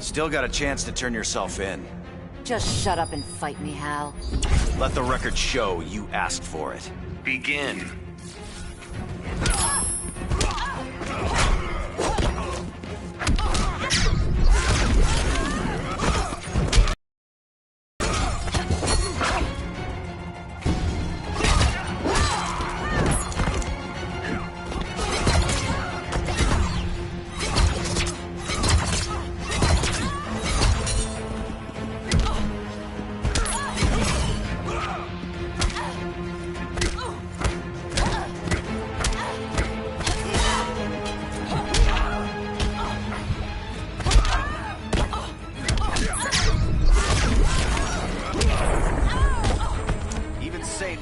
Still got a chance to turn yourself in. Just shut up and fight me, Hal. Let the record show you asked for it. Begin.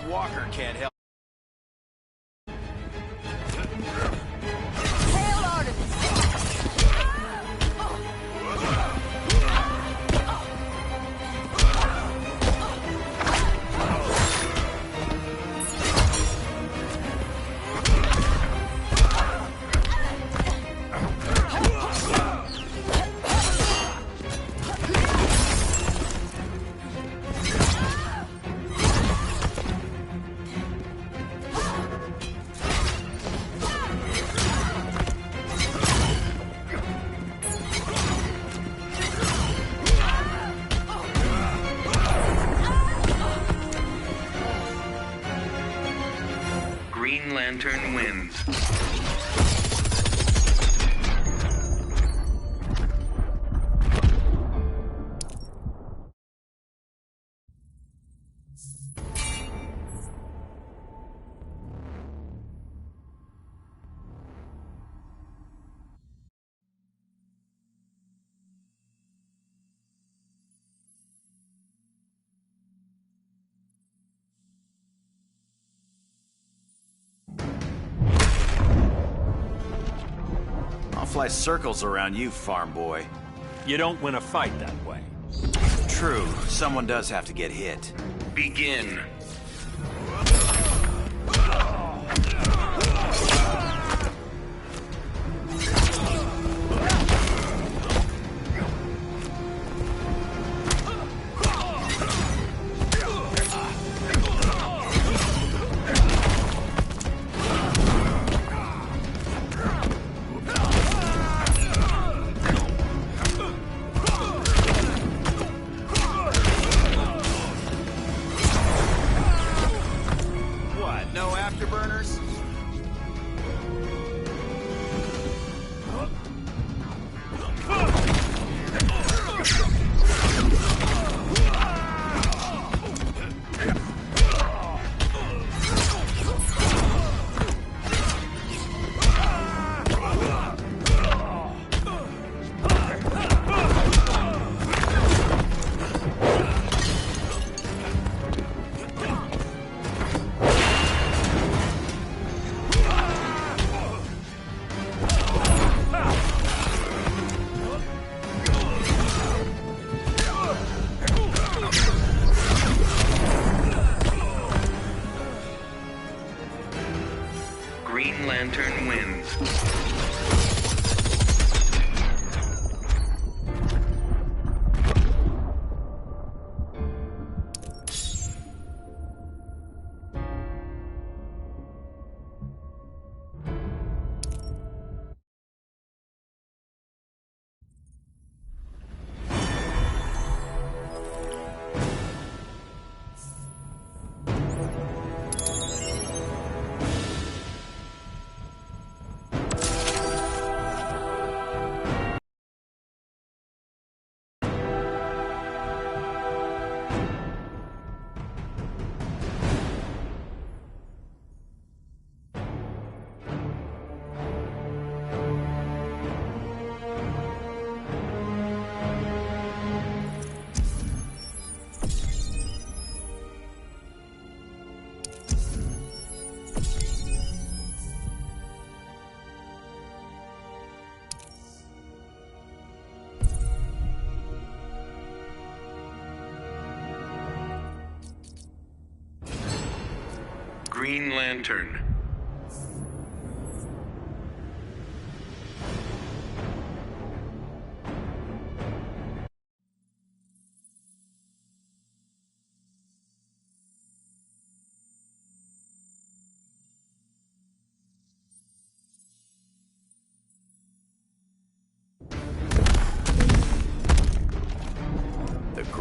Walker can't help. Green Lantern wins. I'll fly circles around you, farm boy. You don't win a fight that way. True, someone does have to get hit. Begin. Green Lantern wins. Green Lantern.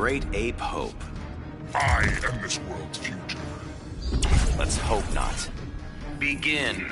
great ape hope. I am this world's future. Let's hope not. Begin.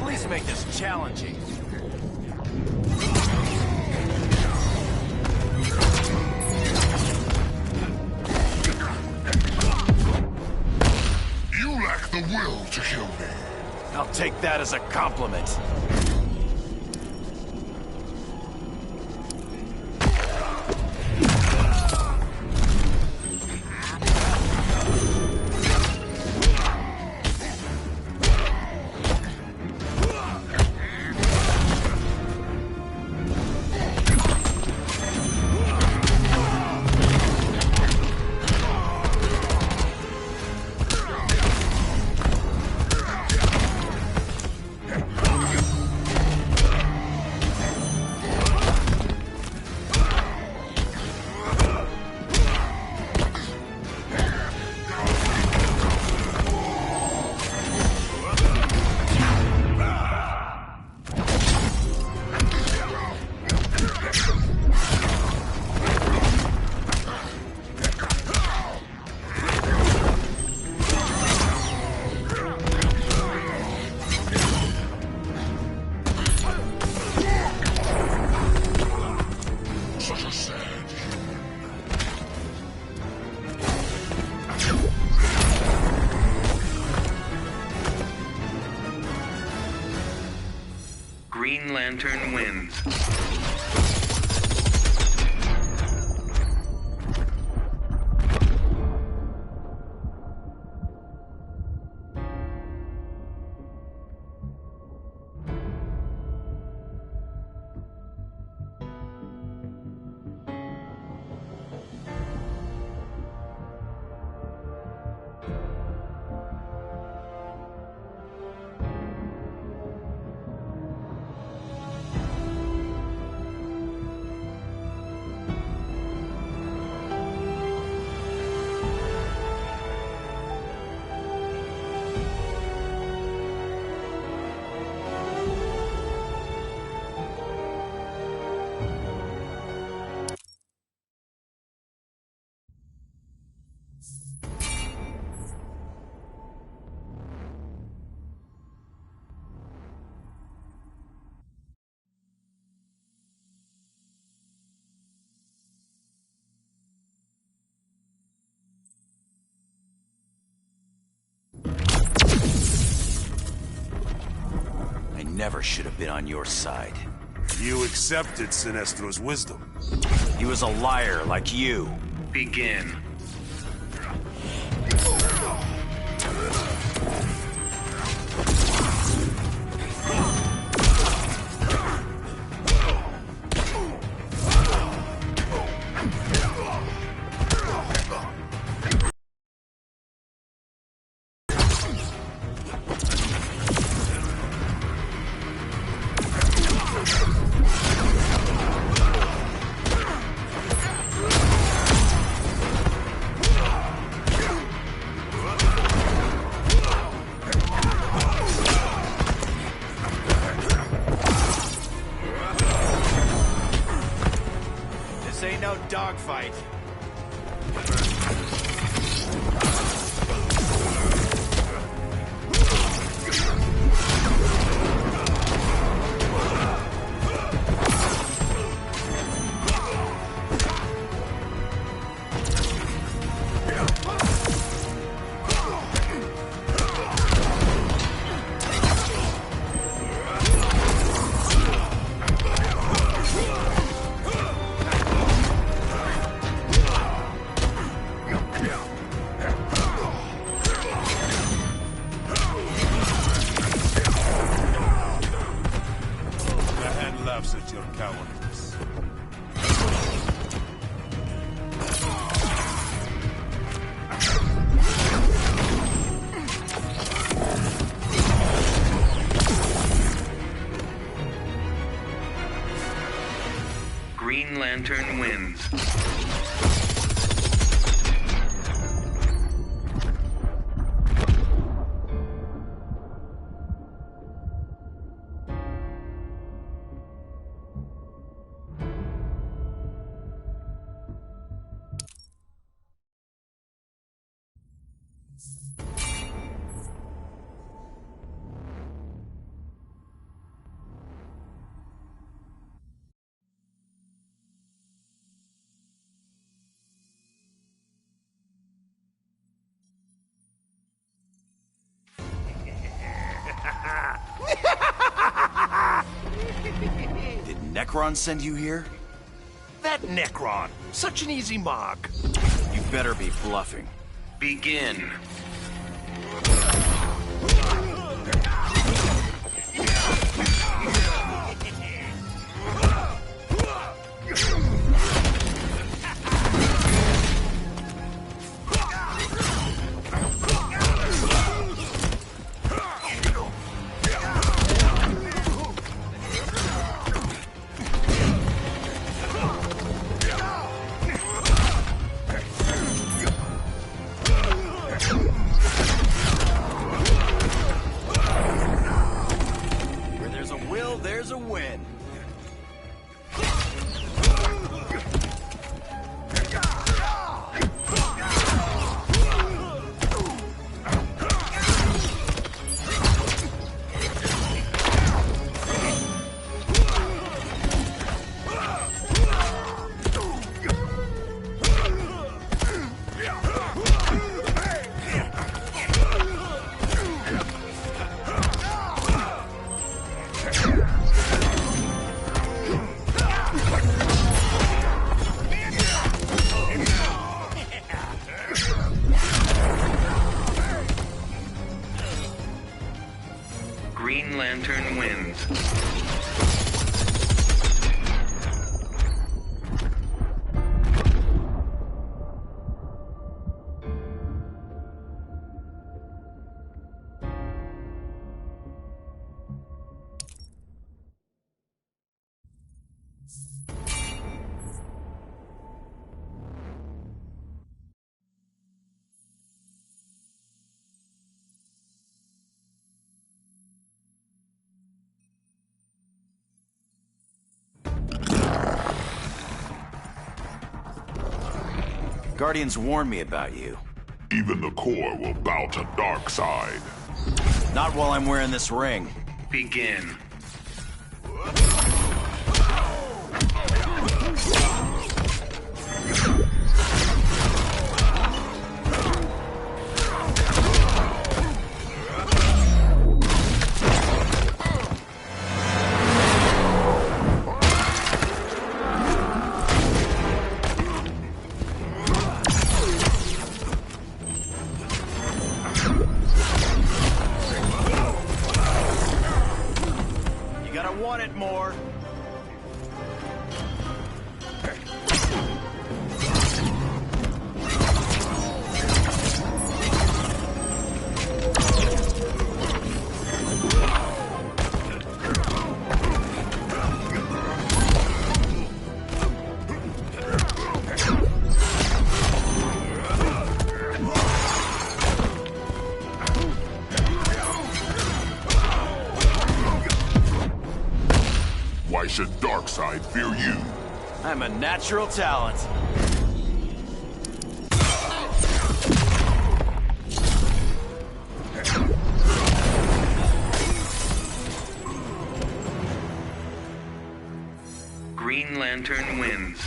Please make this challenging. You lack the will to kill me. I'll take that as a compliment. Such a sad Green Lantern wins. I never should have been on your side. You accepted Sinestro's wisdom. He was a liar like you. Begin. This ain't no dogfight. laughs at your cowardice. Green Lantern wins. Did Necron send you here? That Necron! Such an easy mark! You better be bluffing. Begin. Where there's a will, there's a win. Green Lantern wins. Guardians warned me about you. Even the core will bow to Darkseid. Not while I'm wearing this ring. Begin. You gotta want it more. Why should Darkseid fear you? I'm a natural talent. Green Lantern wins.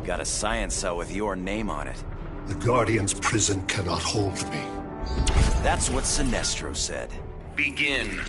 Got a science cell with your name on it. The Guardian's prison cannot hold me. That's what Sinestro said. Begin.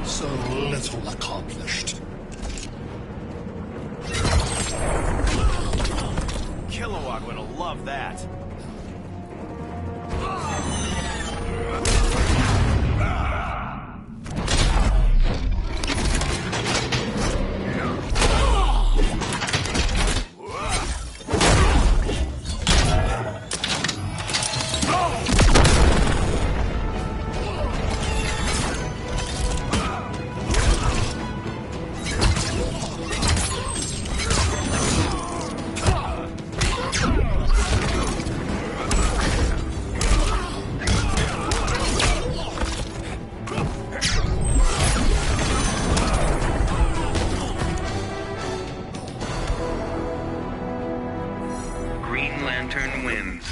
So little accomplished. Kilowog would have loved that. Green Lantern wins.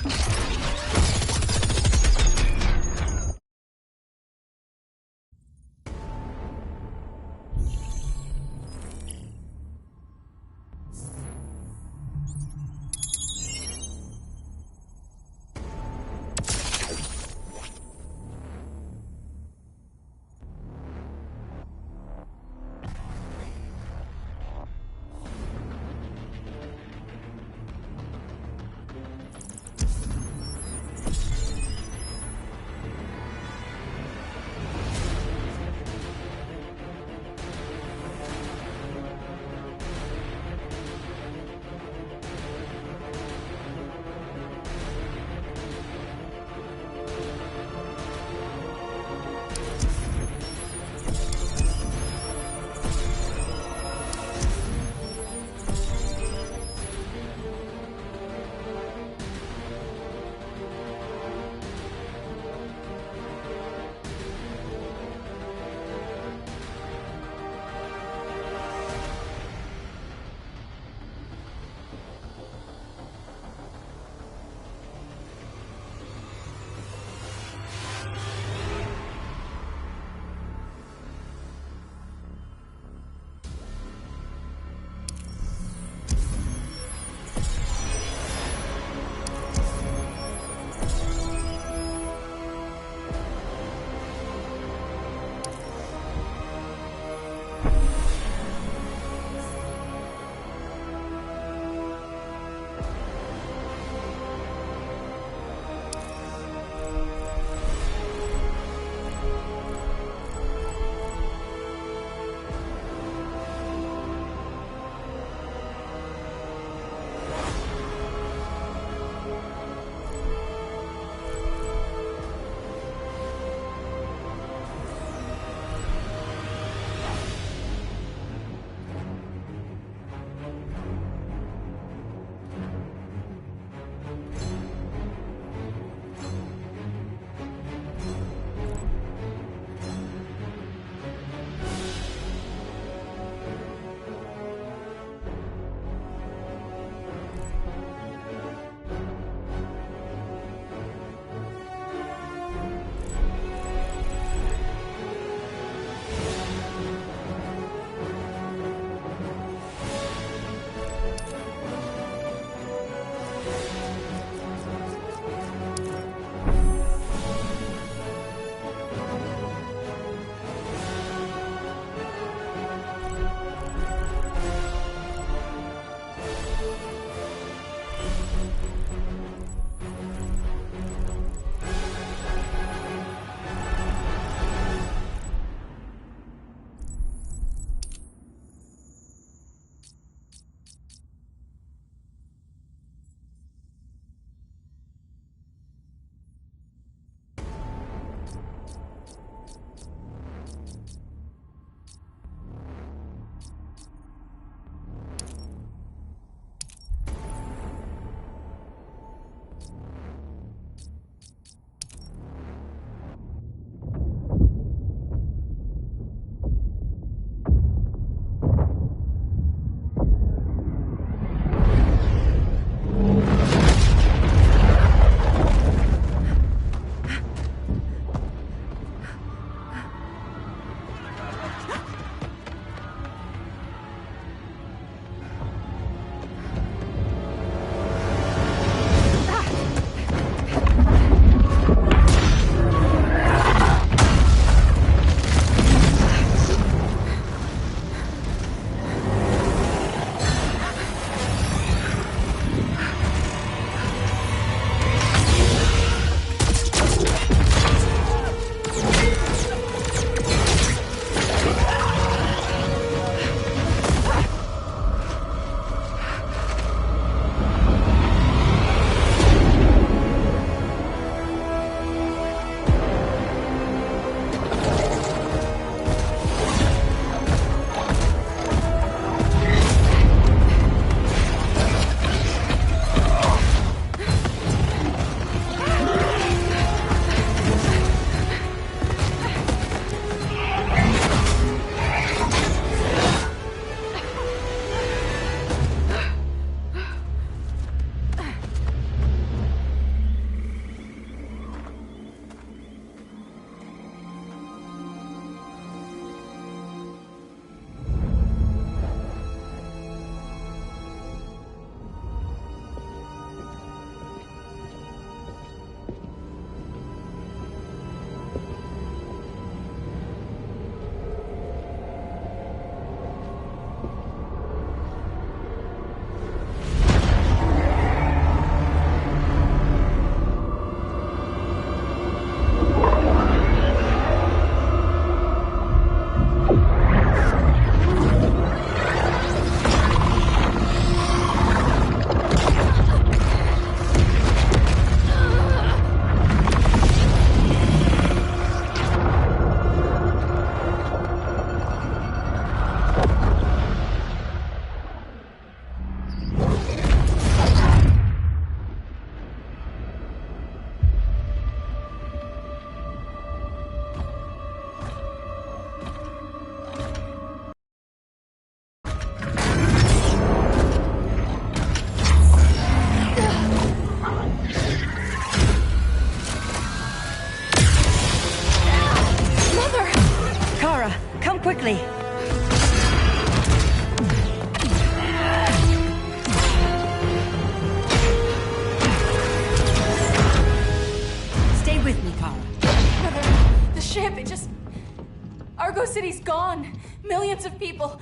gone. Millions of people.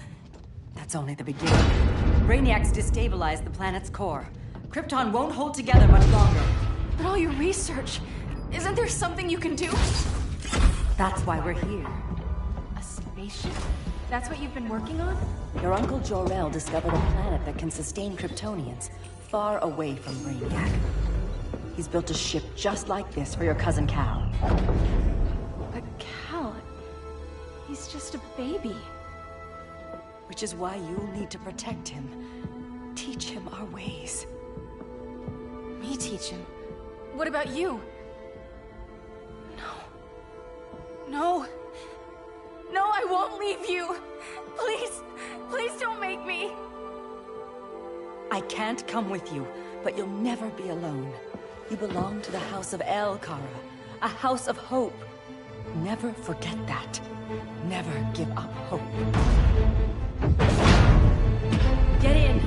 That's only the beginning. Brainiac's destabilized the planet's core. Krypton won't hold together much longer. But all your research, isn't there something you can do? That's why we're here. A spaceship? That's what you've been working on? Your Uncle Jor-El discovered a planet that can sustain Kryptonians, far away from Brainiac. He's built a ship just like this for your cousin Cal. But Cal... he's just a baby. Which is why you'll need to protect him. Teach him our ways. Me teach him? What about you? No. No, I won't leave you. Please, please don't make me. I can't come with you, but you'll never be alone. You belong to the House of El, Kara. A house of hope. Never forget that. Never give up hope. Get in.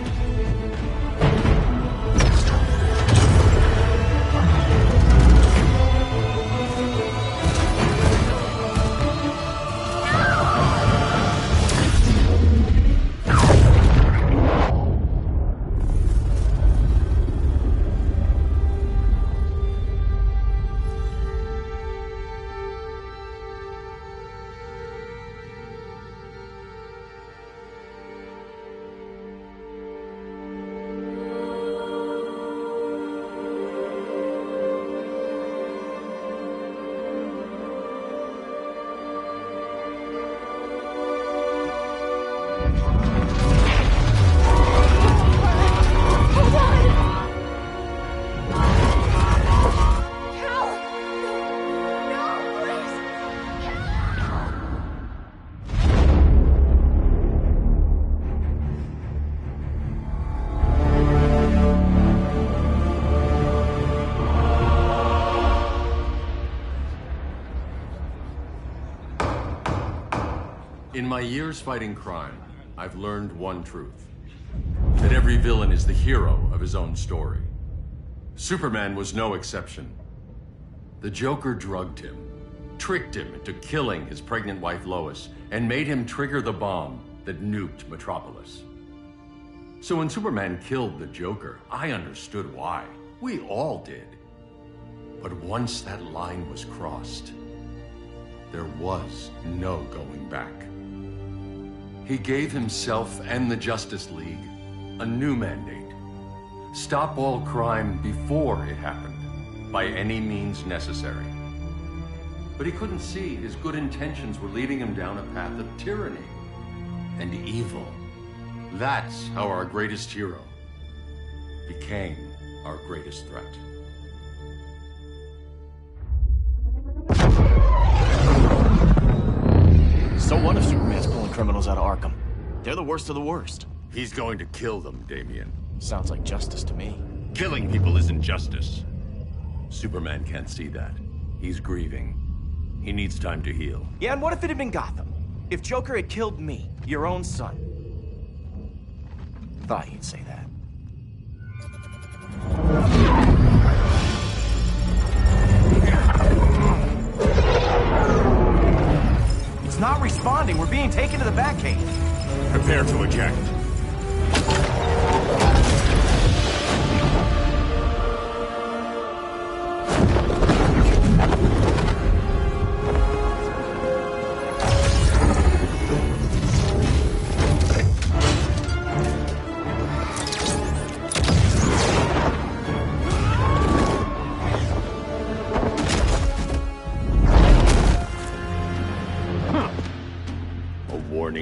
In my years fighting crime, I've learned one truth. That every villain is the hero of his own story. Superman was no exception. The Joker drugged him, tricked him into killing his pregnant wife Lois, and made him trigger the bomb that nuked Metropolis. So when Superman killed the Joker, I understood why. We all did. But once that line was crossed, there was no going back. He gave himself and the Justice League a new mandate. Stop all crime before it happened, by any means necessary. But he couldn't see his good intentions were leading him down a path of tyranny and evil. That's how our greatest hero became our greatest threat. So what if Superman's pulling criminals out of Arkham? They're the worst of the worst. He's going to kill them, Damian. Sounds like justice to me. Killing people isn't justice. Superman can't see that. He's grieving. He needs time to heal. Yeah, and what if it had been Gotham? If Joker had killed me, your own son? Thought you'd say that. It's not responding. We're being taken to the Batcave. Prepare to eject.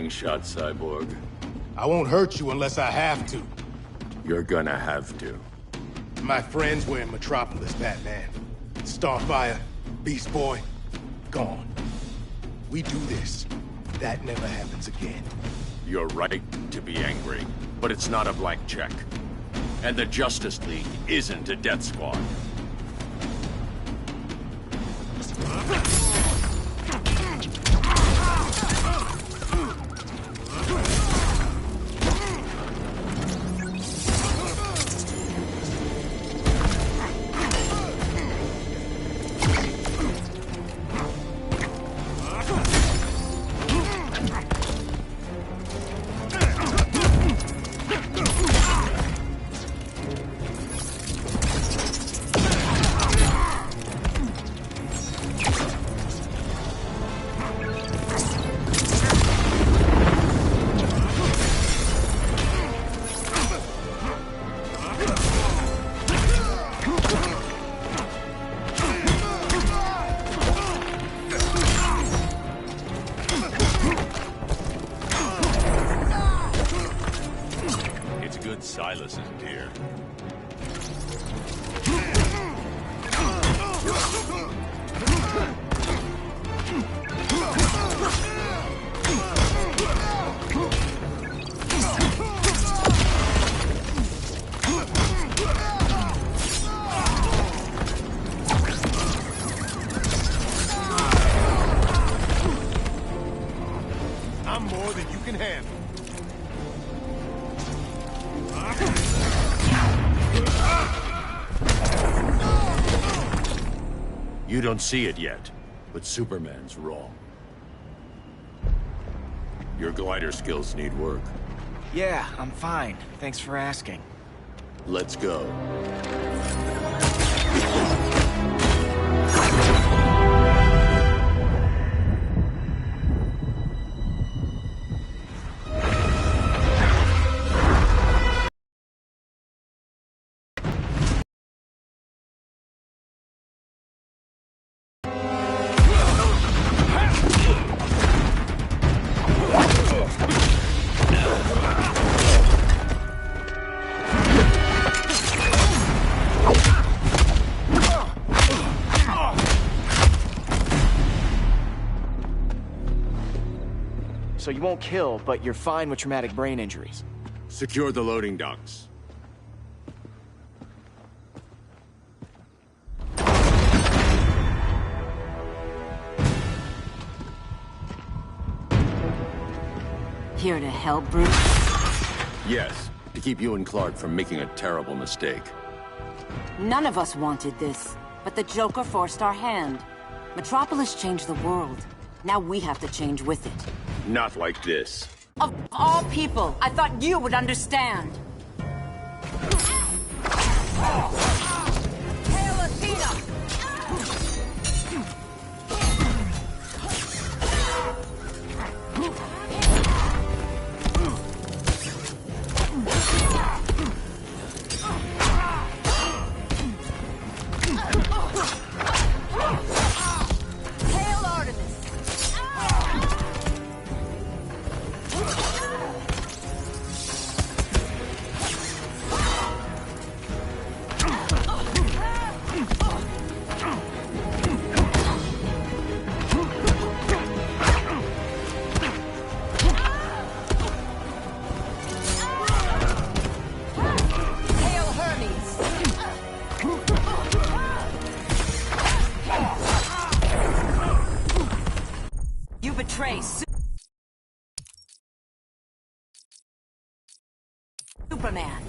Shot, Cyborg. I won't hurt you unless I have to. You're gonna have to. My friends were in Metropolis, Batman. Starfire, Beast Boy, gone. We do this. That never happens again. You're right to be angry, but it's not a blank check. And the Justice League isn't a death squad. that Silas isn't here. I'm more than you can handle. You don't see it yet, but Superman's wrong. Your glider skills need work. Yeah, I'm fine. Thanks for asking. Let's go. So you won't kill, but you're fine with traumatic brain injuries. Secure the loading docks. Here to help, Bruce? Yes, to keep you and Clark from making a terrible mistake. None of us wanted this, but the Joker forced our hand. Metropolis changed the world. Now we have to change with it. Not like this. Of all people, I thought you would understand. Hail Athena! Hail Artemis! Hail Hermes! You betray Superman.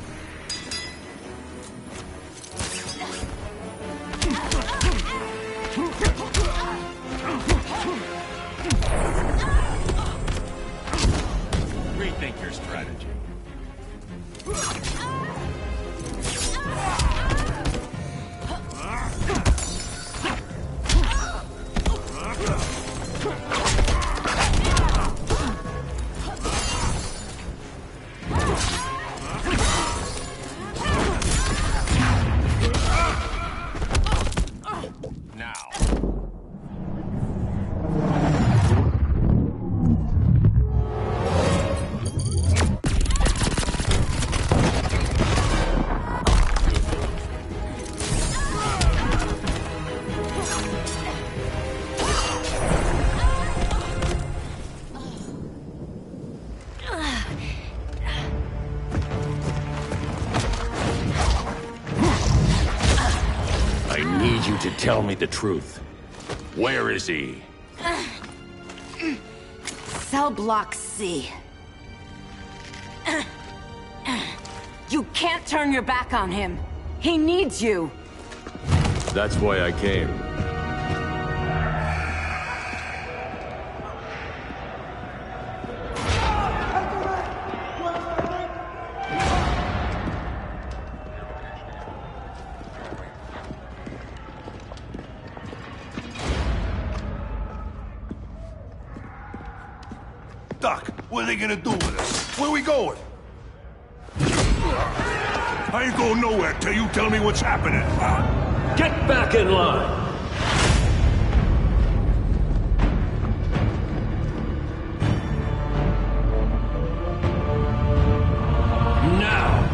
Rethink your strategy. Now. I need you to tell me the truth. Where is he? Cell Block C. You can't turn your back on him. He needs you. That's why I came. Doc, what are they gonna do with us? Where we going? I ain't going nowhere till you tell me what's happening. Get back in line! Now!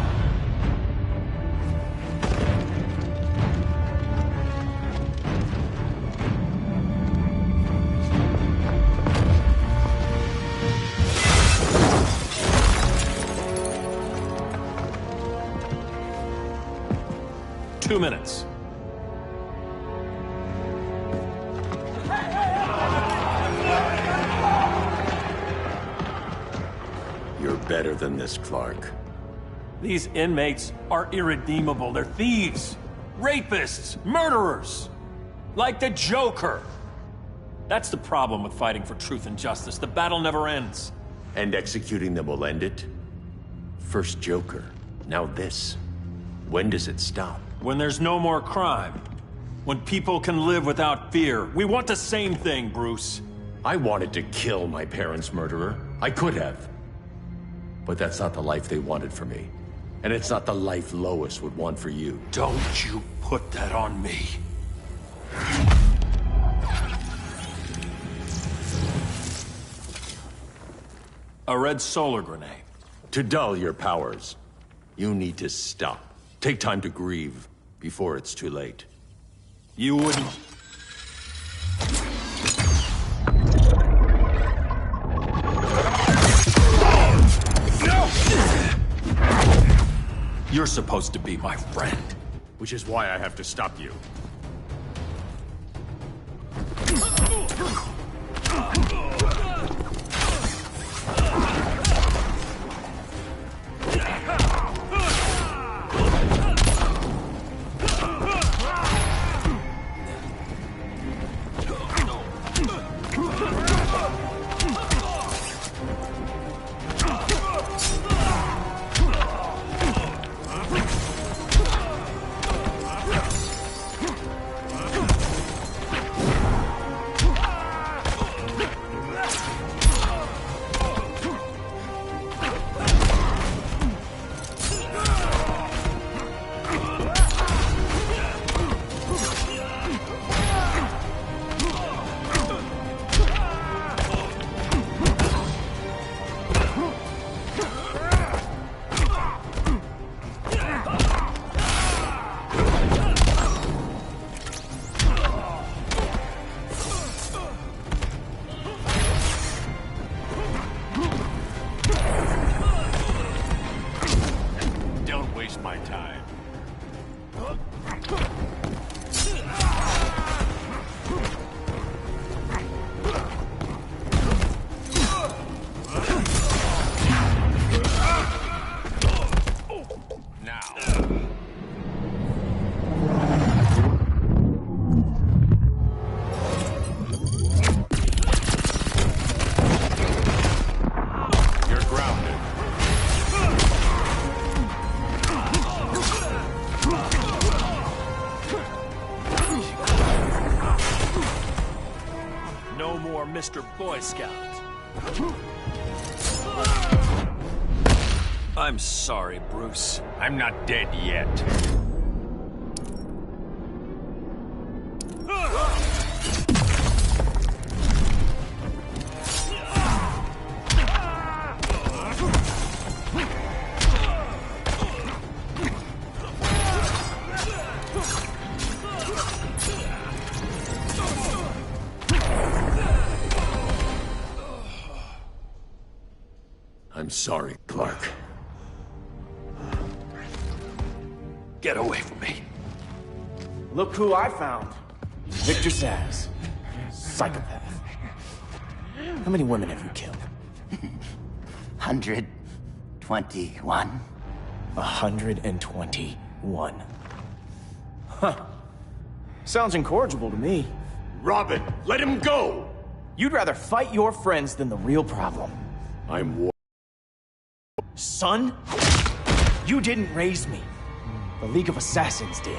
2 minutes. You're better than this, Clark. These inmates are irredeemable. They're thieves, rapists, murderers. Like the Joker. That's the problem with fighting for truth and justice. The battle never ends. And executing them will end it? First Joker, now this. When does it stop? When there's no more crime. When people can live without fear. We want the same thing, Bruce. I wanted to kill my parents' murderer. I could have. But that's not the life they wanted for me. And it's not the life Lois would want for you. Don't you put that on me. A red solar grenade. To dull your powers, you need to stop. Take time to grieve before it's too late. You wouldn't... You're supposed to be my friend. Which is why I have to stop you. Mr. Boy Scout. I'm sorry, Bruce. I'm not dead yet. I'm sorry, Clark. Get away from me. Look who I found. Victor Zsasz. Psychopath. How many women have you killed? 121. 121. Huh. Sounds incorrigible to me. Robin, let him go! You'd rather fight your friends than the real problem. I'm Son? You didn't raise me. The League of Assassins did.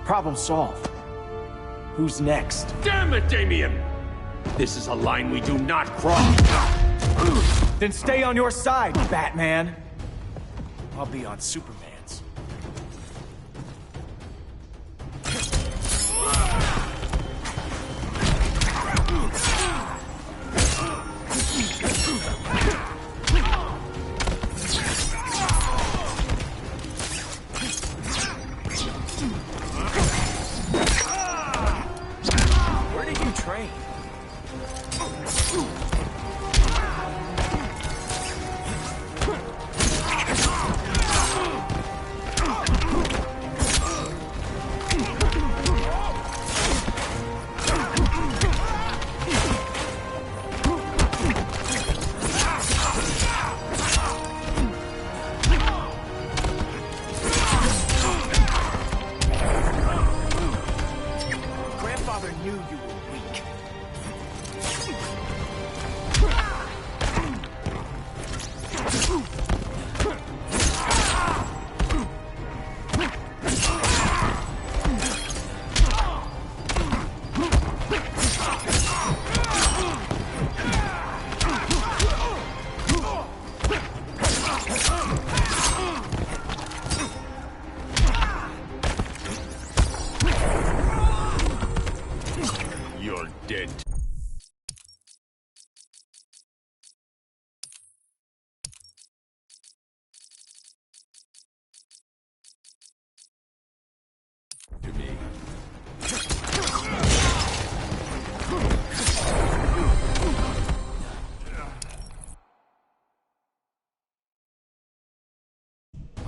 Problem solved. Who's next? Damn it, Damien! This is a line we do not cross. Then stay on your side, Batman. I'll be on Superman's. Where did you train?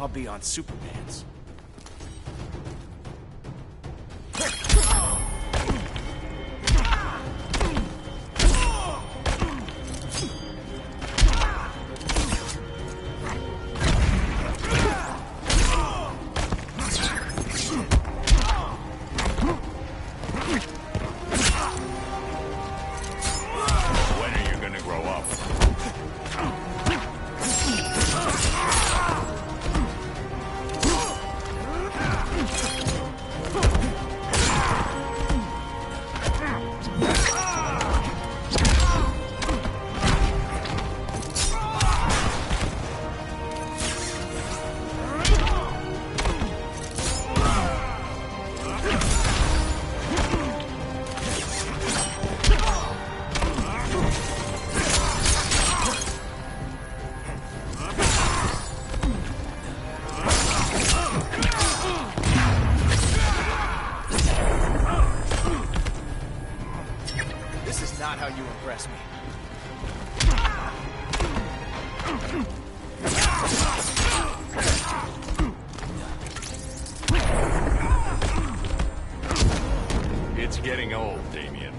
I'll be on Superman's. Not how you impress me. It's getting old, Damien.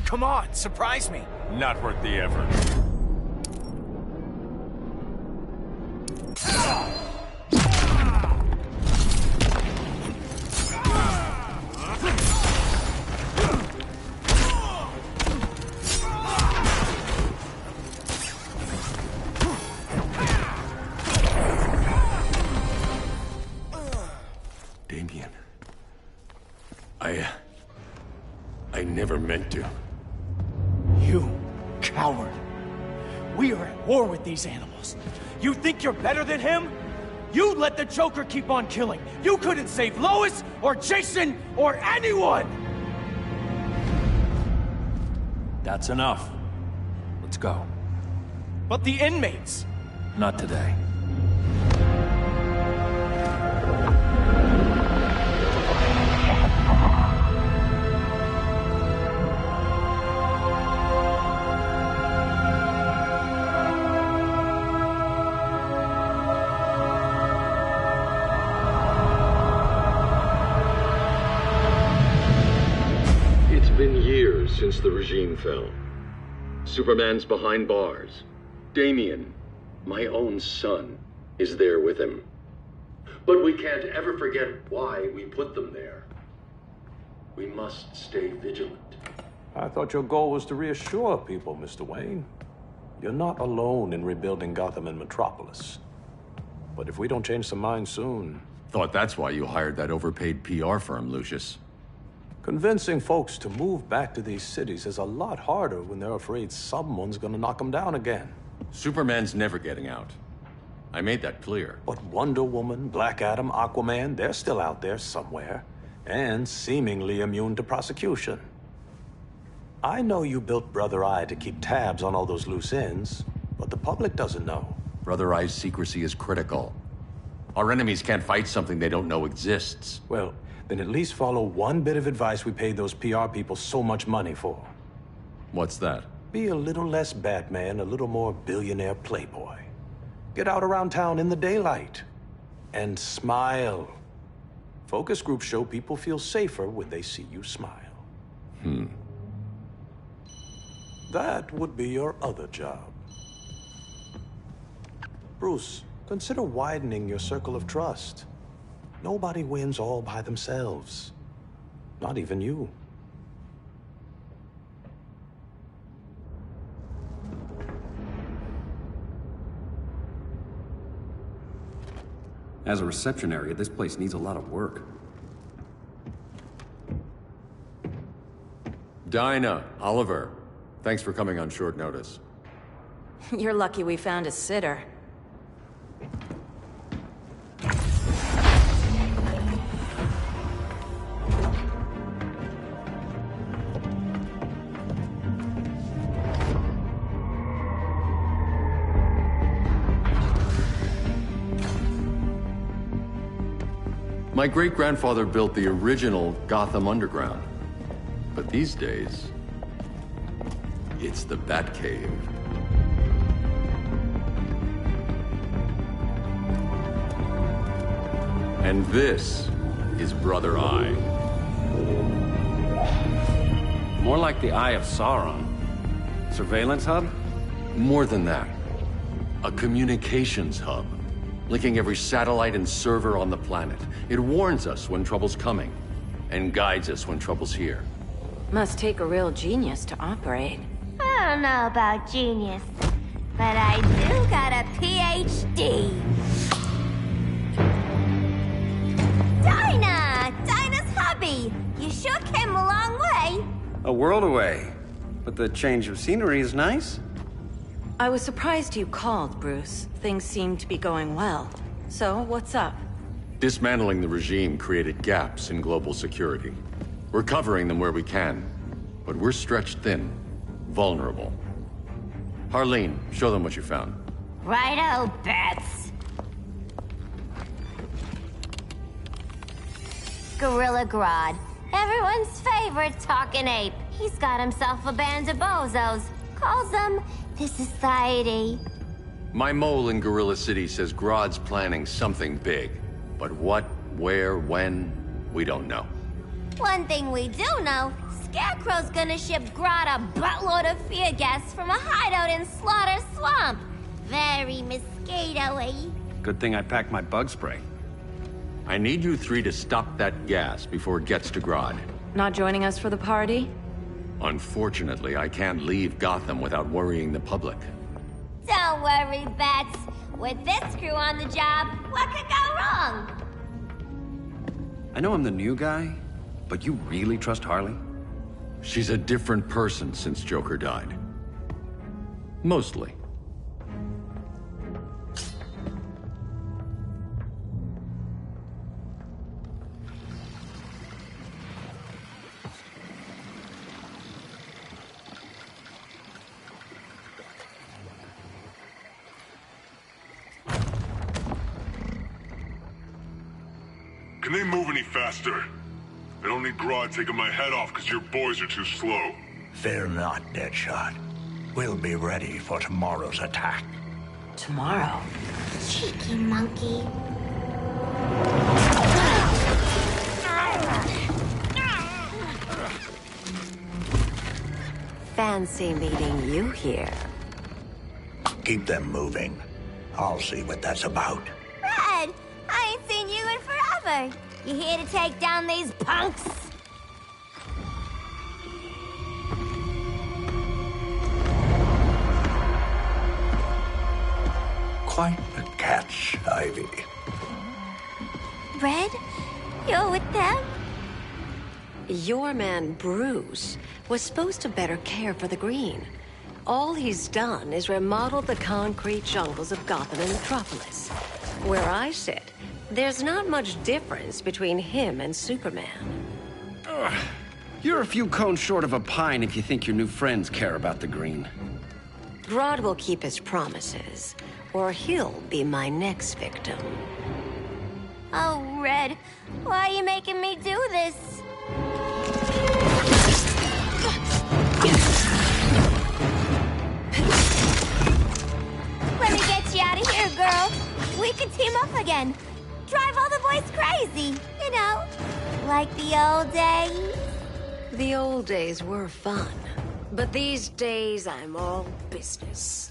Come on, surprise me. Not worth the effort. Damien. I never meant to. You coward. We are at war with these animals. You think you're better than him? You let the Joker keep on killing. You couldn't save Lois or Jason or anyone! That's enough. Let's go. But the inmates! Not today. Since the regime fell. Superman's behind bars. Damien, my own son, is there with him. But we can't ever forget why we put them there. We must stay vigilant. I thought your goal was to reassure people, Mr. Wayne. You're not alone in rebuilding Gotham and Metropolis. But if we don't change some minds soon... Thought that's why you hired that overpaid PR firm, Lucius. Convincing folks to move back to these cities is a lot harder when they're afraid someone's gonna knock them down again. Superman's never getting out. I made that clear. But Wonder Woman, Black Adam, Aquaman, they're still out there somewhere. And seemingly immune to prosecution. I know you built Brother Eye to keep tabs on all those loose ends, but the public doesn't know. Brother Eye's secrecy is critical. Our enemies can't fight something they don't know exists. Well, then at least follow one bit of advice we paid those PR people so much money for. What's that? Be a little less Batman, a little more billionaire playboy. Get out around town in the daylight. And smile. Focus groups show people feel safer when they see you smile. That would be your other job. Bruce, consider widening your circle of trust. Nobody wins all by themselves. Not even you. As a reception area, this place needs a lot of work. Dinah, Oliver, thanks for coming on short notice. You're lucky we found a sitter. My great-grandfather built the original Gotham Underground. But these days, it's the Batcave. And this is Brother Eye. More like the Eye of Sauron. Surveillance hub? More than that. A communications hub, linking every satellite and server on the planet. It warns us when trouble's coming, and guides us when trouble's here. Must take a real genius to operate. I don't know about genius, but I do got a PhD. Dinah's hubby! You sure came a long way. A world away. But the change of scenery is nice. I was surprised you called, Bruce. Things seem to be going well. So, what's up? Dismantling the regime created gaps in global security. We're covering them where we can, but we're stretched thin, vulnerable. Harleen, show them what you found. Righto, Bats. Gorilla Grodd, everyone's favorite talking ape. He's got himself a band of bozos. Calls them the Society. My mole in Gorilla City says Grodd's planning something big. But what, where, when, we don't know. One thing we do know, Scarecrow's gonna ship Grodd a buttload of fear gas from a hideout in Slaughter Swamp. Very mosquito-y. Good thing I packed my bug spray. I need you three to stop that gas before it gets to Grodd. Not joining us for the party? Unfortunately, I can't leave Gotham without worrying the public. Don't worry, Bats. With this crew on the job, what could go wrong? I know I'm the new guy, but you really trust Harley? She's a different person since Joker died. Mostly. Can they move any faster? I don't need Grodd taking my head off because your boys are too slow. Fear not, Deadshot. We'll be ready for tomorrow's attack. Tomorrow? Cheeky monkey. Fancy meeting you here. Keep them moving. I'll see what that's about. Red, I ain't seen you in forever. You here to take down these punks? Quite a catch, Ivy. Red, you're with them? Your man, Bruce, was supposed to better care for the Green. All he's done is remodel the concrete jungles of Gotham and Metropolis. Where I sit, there's not much difference between him and Superman. Ugh. You're a few cones short of a pine if you think your new friends care about the Green. Grodd will keep his promises, or he'll be my next victim. Oh, Red, why are you making me do this? Let me get you out of here, girl. We can team up again. Drive all the boys crazy, you know, like the old days. The old days were fun, but these days I'm all business.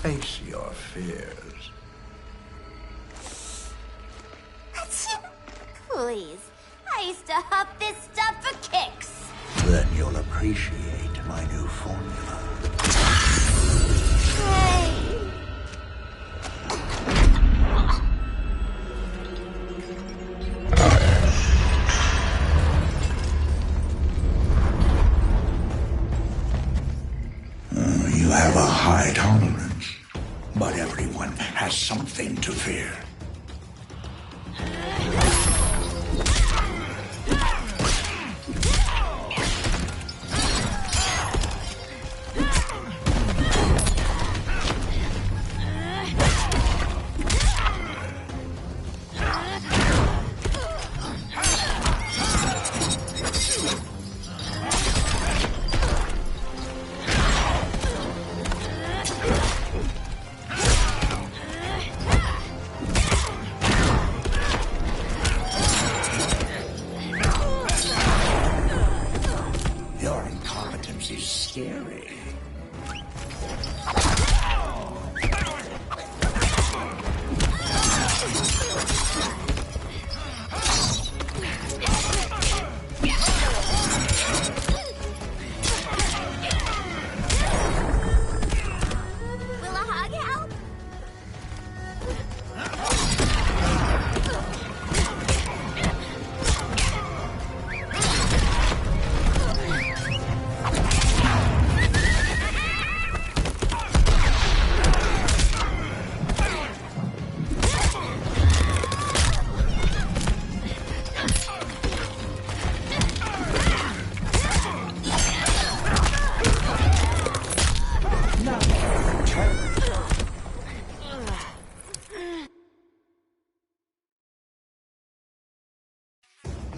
Face your fears. Please. I used to huff this stuff for kicks. Then you'll appreciate my new formula. Hey. You have a high tolerance, but everyone has something to fear.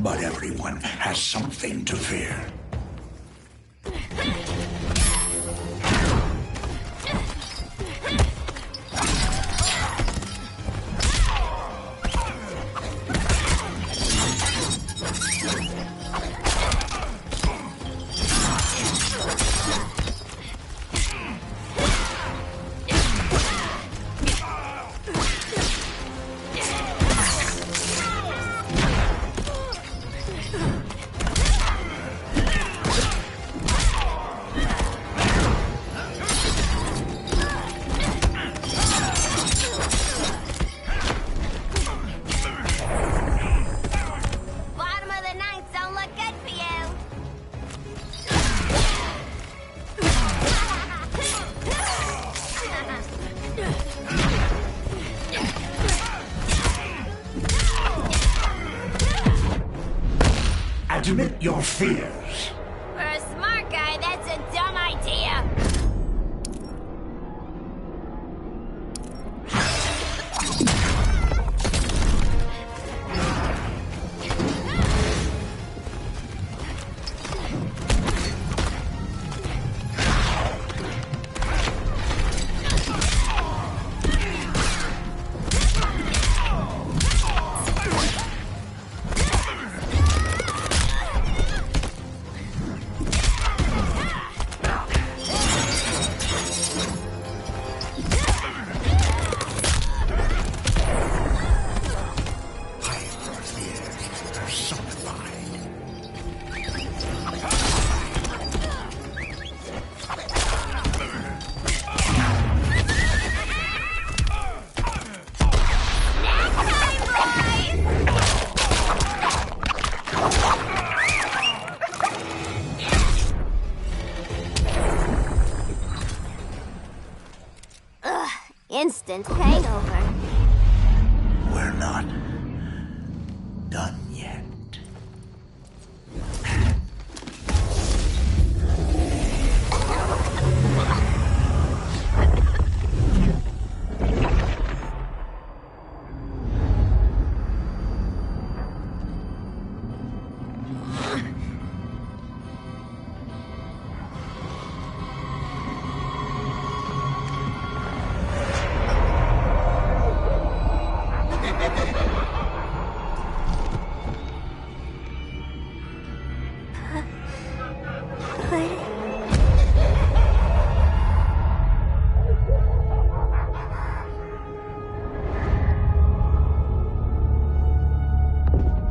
But everyone has something to fear. Admit your fears. For a smart guy, that's a dumb idea. Instant hangover. We're not done yet.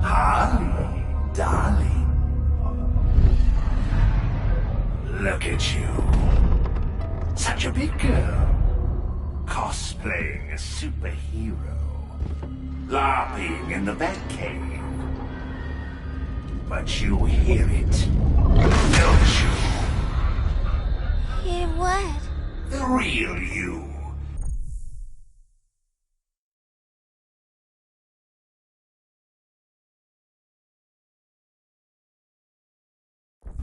Harley, darling. Look at you. Such a big girl. Cosplaying a superhero. LARPing in the Batcave. But you hear it, don't you? Hear what? The real you.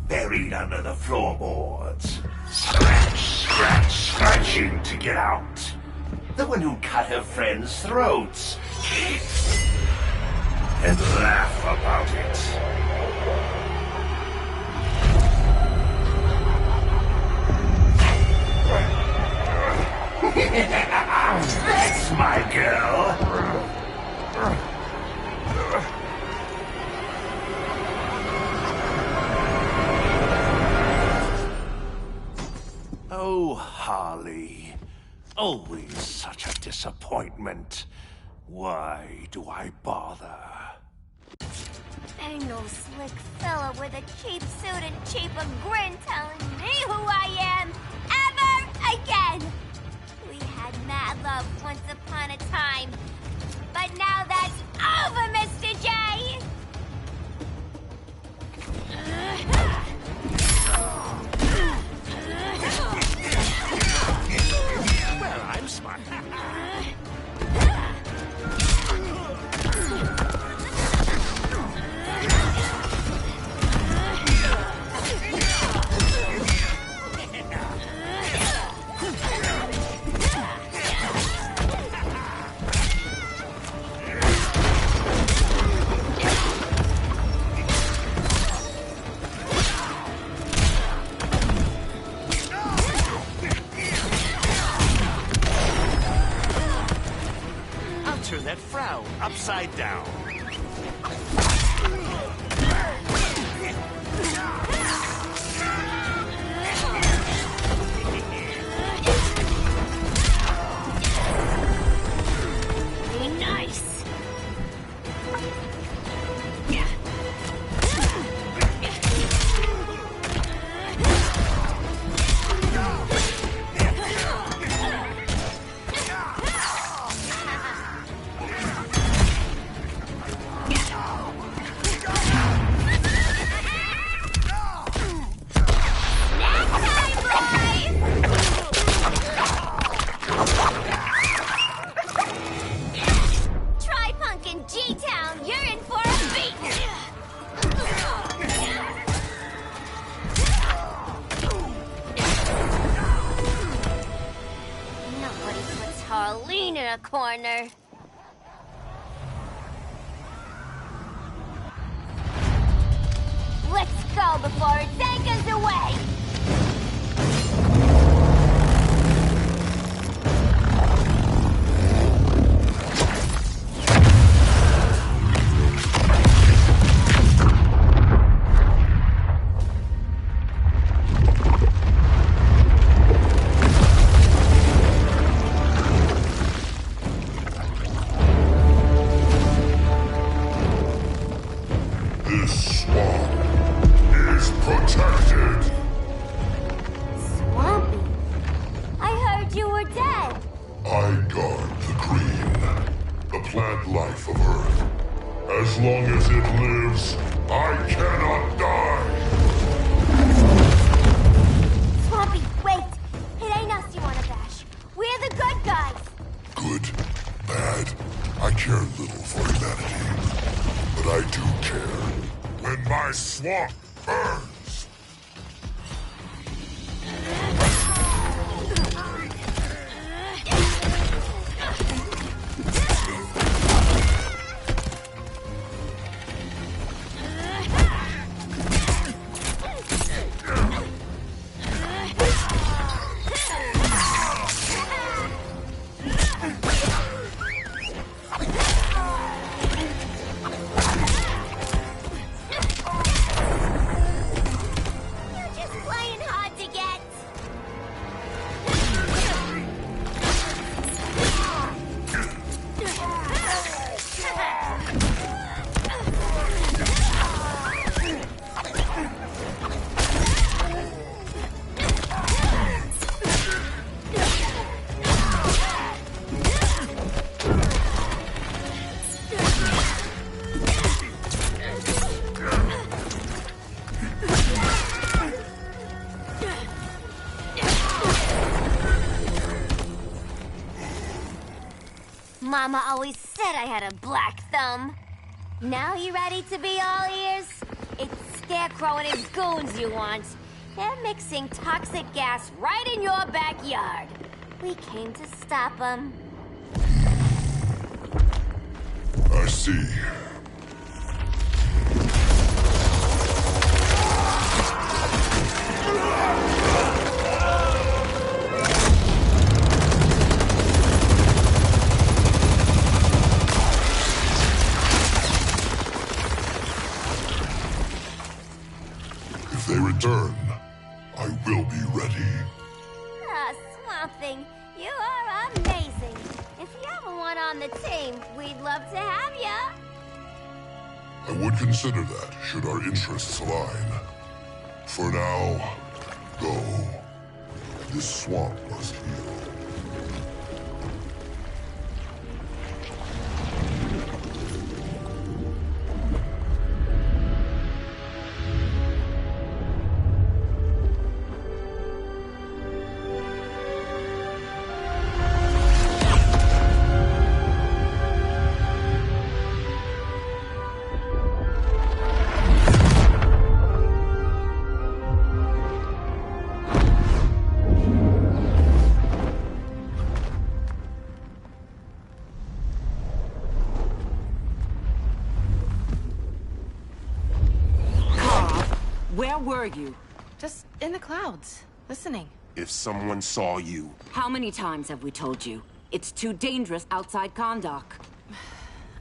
Buried under the floorboards. Scratch, scratch, scratching to get out. The one who cut her friends' throats. And laugh about it. That's my girl. Oh, Harley. Always such a disappointment. Why do I bother? Ain't no slick fella with a cheap suit and cheaper grin telling me who I am ever again. We had mad love once upon a time, but now that's over, Mr. J. Well, I'm smart. Turn that frown upside down. Nice. Harleen in a corner. Let's go before it takes us away! This swamp is protected. Swampy? I heard you were dead. I guard the green, the plant life of Earth. As long as it lives, I cannot die. Swampy, wait. It ain't us you wanna bash. We're the good guys. Good, bad, I care little for humanity. But I do care when my swamp burns. Mama always said I had a black thumb. Now you ready to be all ears? It's Scarecrow and his goons you want. They're mixing toxic gas right in your backyard. We came to stop them. I see. If they return, I will be ready. Ah, Swamp Thing, you are amazing. If you ever want on the team, we'd love to have ya. I would consider that, should our interests align. For now, go. This swamp must heal. Where were you? Just in the clouds, listening. If someone saw you... How many times have we told you? It's too dangerous outside Kahndaq.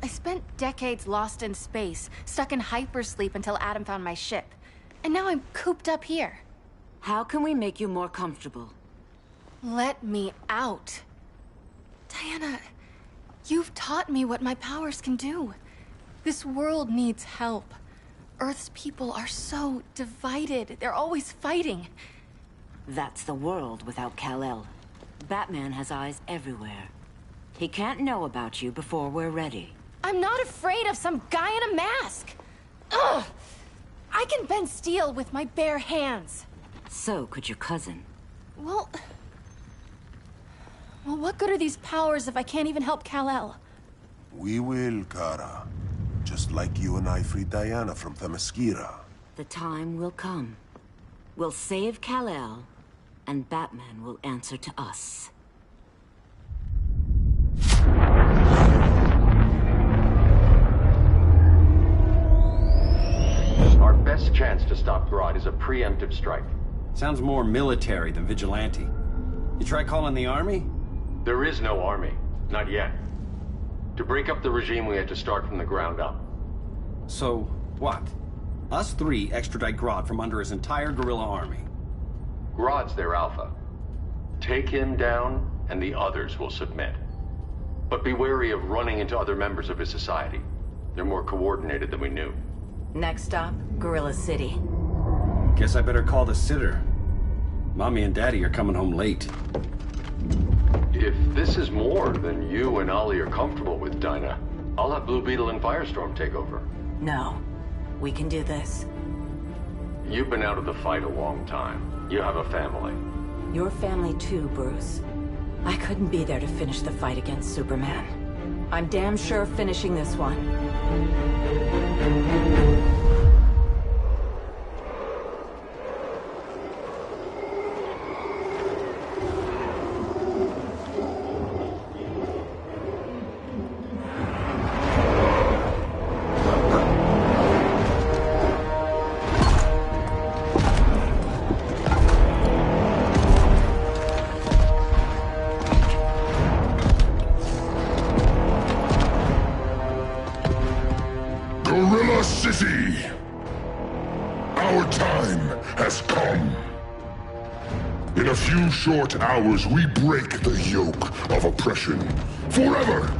I spent decades lost in space, stuck in hypersleep until Adam found my ship. And now I'm cooped up here. How can we make you more comfortable? Let me out. Diana, you've taught me what my powers can do. This world needs help. Earth's people are so divided. They're always fighting. That's the world without Kal-El. Batman has eyes everywhere. He can't know about you before we're ready. I'm not afraid of some guy in a mask. Ugh! I can bend steel with my bare hands. So could your cousin. Well, what good are these powers if I can't even help Kal-El? We will, Kara. Just like you and I freed Diana from Themyscira. The time will come. We'll save Kal-El, and Batman will answer to us. Our best chance to stop Grodd is a preemptive strike. Sounds more military than vigilante. You try calling the army? There is no army. Not yet. To break up the regime, we had to start from the ground up. So, what? Us three extradite Grodd from under his entire guerrilla army. Grodd's their alpha. Take him down, and the others will submit. But be wary of running into other members of his society. They're more coordinated than we knew. Next stop, Gorilla City. Guess I better call the sitter. Mommy and Daddy are coming home late. If this is more than you and Ollie are comfortable with, Dinah, I'll have Blue Beetle and Firestorm take over. No. We can do this. You've been out of the fight a long time. You have a family. Your family too, Bruce. I couldn't be there to finish the fight against Superman. I'm damn sure finishing this one. City! Our time has come. In a few short hours, we break the yoke of oppression. Forever!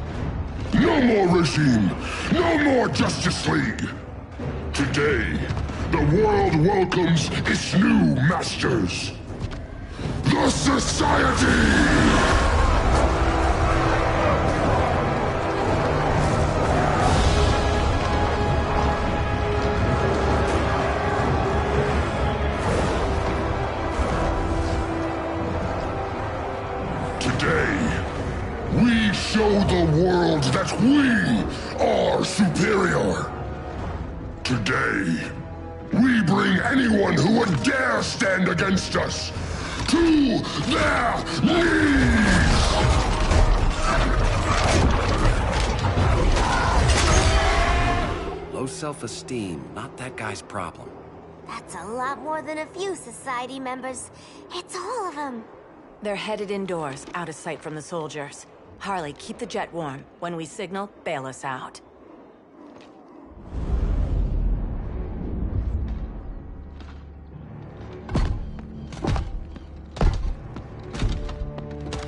No more regime! No more Justice League! Today, the world welcomes its new masters. The Society! Today, we show show the world that we are superior. Today, we bring anyone who would dare stand against us to their knees! Low self-esteem, not that guy's problem. That's a lot more than a few society members. It's all of them. They're headed indoors, out of sight from the soldiers. Harley, keep the jet warm. When we signal, bail us out.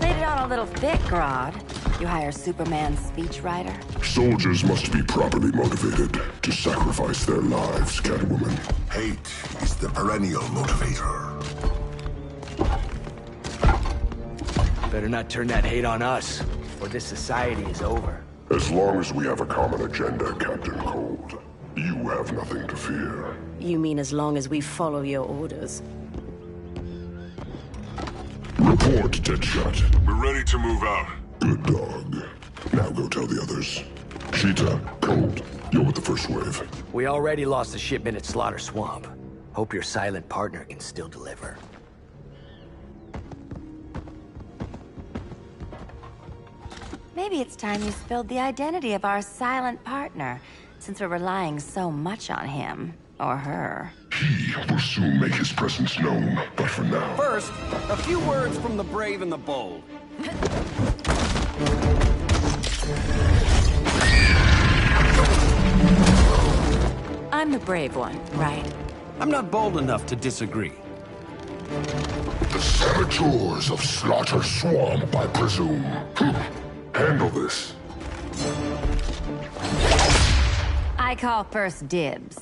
Laid it on a little thick, Grodd. You hire Superman's speechwriter? Soldiers must be properly motivated to sacrifice their lives, Catwoman. Hate is the perennial motivator. Better not turn that hate on us, or this society is over. As long as we have a common agenda, Captain Cold, you have nothing to fear. You mean as long as we follow your orders? Report, Deadshot. We're ready to move out. Good dog. Now go tell the others. Cheetah, Cold, you're with the first wave. We already lost a shipment at Slaughter Swamp. Hope your silent partner can still deliver. Maybe it's time you spilled the identity of our silent partner, since we're relying so much on him. Or her. He will soon make his presence known, but for now... First, a few words from the brave and the bold. I'm the brave one, right? I'm not bold enough to disagree. The saboteurs of Slaughter Swamp, I presume. Handle this. I call first dibs.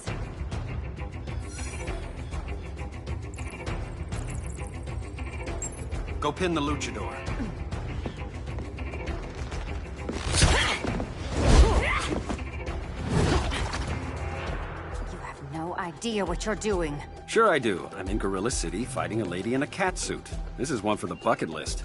Go pin the luchador. You have no idea what you're doing. Sure I do. I'm in Gorilla City fighting a lady in a cat suit. This is one for the bucket list.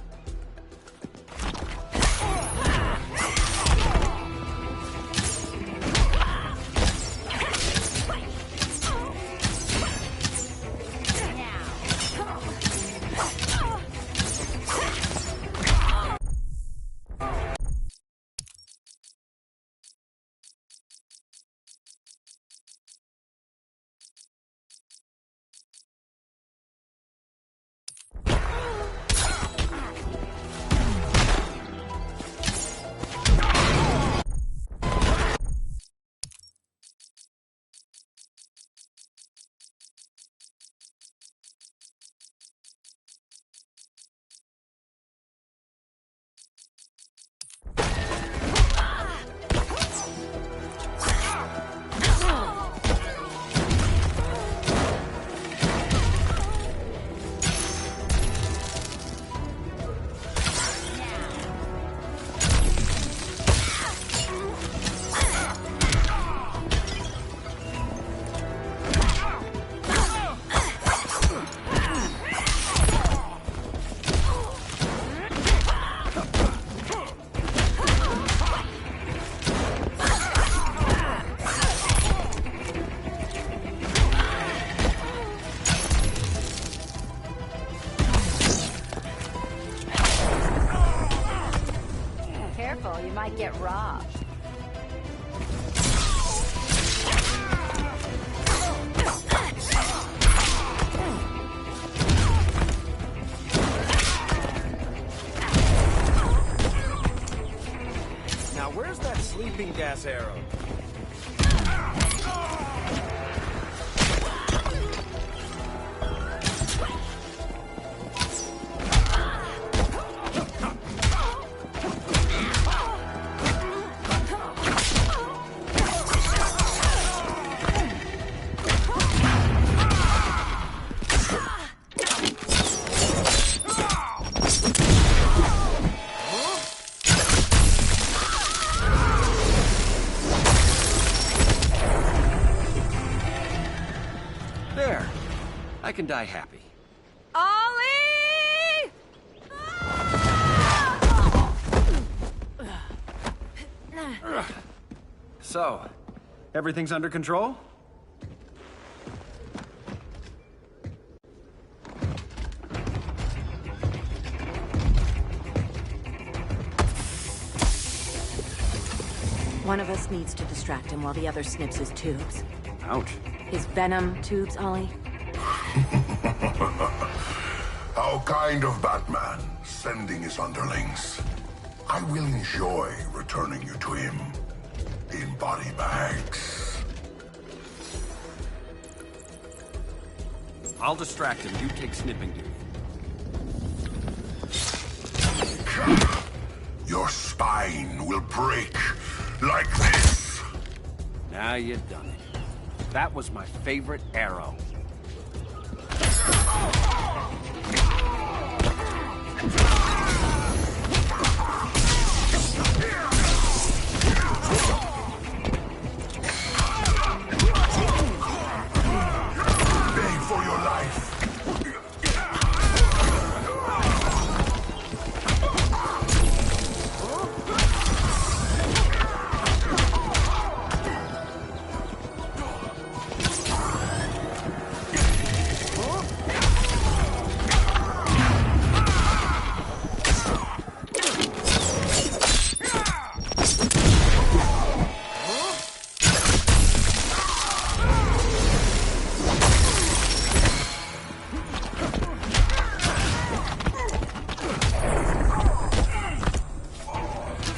Careful, you might get robbed. Now where's that sleeping gas arrow? I can die happy. Ollie! So, everything's under control? One of us needs to distract him while the other snips his tubes. Ouch. His venom tubes, Ollie? How kind of Batman, sending his underlings. I will enjoy returning you to him in body bags. I'll distract him. You take snipping duty. Your spine will break like this. Now you've done it. That was my favorite arrow. Beg for your life.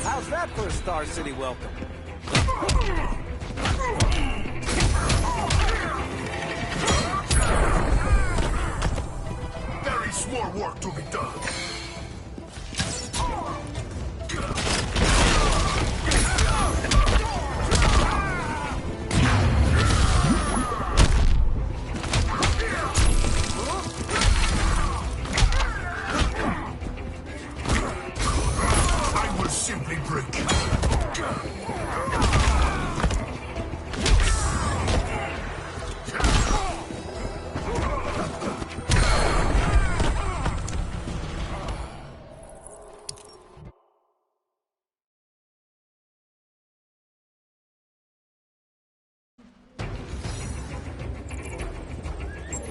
How's that for a Star City welcome? There is more work to be done. I will simply break.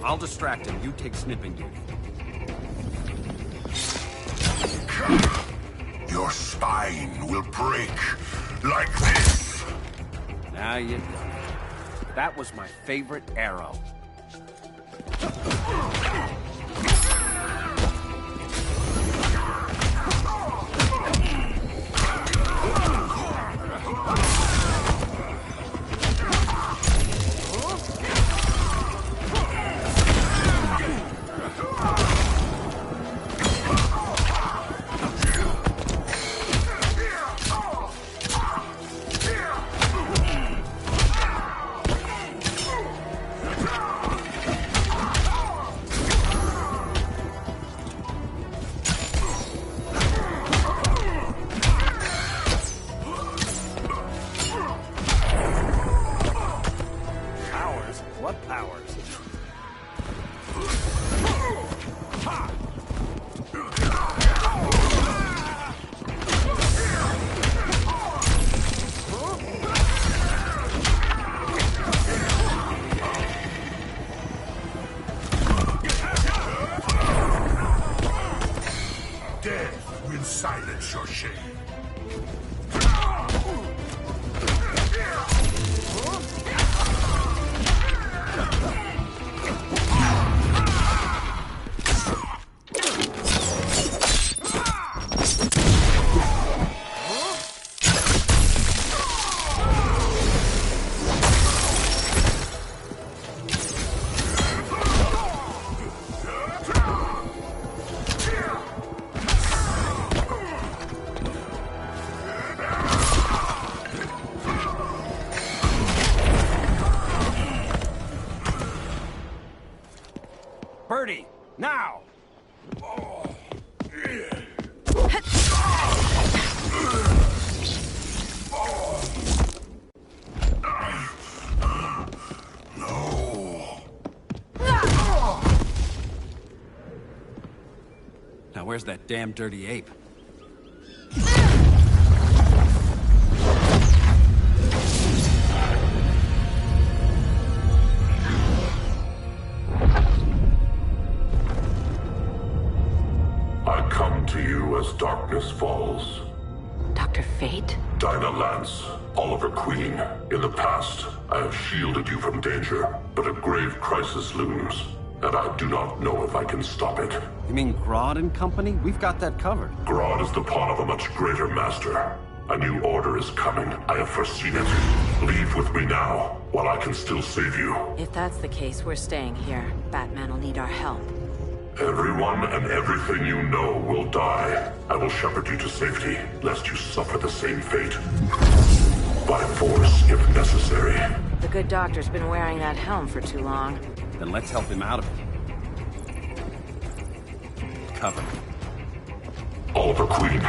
I'll distract him. You take snipping duty. Your spine will break like this. Now you've done it. That was my favorite arrow. Powers? What powers? Death will silence your shame. Birdie, now! Now where's that damn dirty ape? as darkness falls. Dr. Fate? Dinah Lance, Oliver Queen. In the past, I have shielded you from danger, but a grave crisis looms, and I do not know if I can stop it. You mean Grodd and company? We've got that covered. Grodd is the pawn of a much greater master. A new order is coming. I have foreseen it. Leave with me now, while I can still save you. If that's the case, we're staying here. Batman will need our help. Everyone and everything you know will die. I will shepherd you to safety, lest you suffer the same fate. By force, if necessary. The good doctor's been wearing that helm for too long. Then let's help him out of it. Cover. Oliver Queen,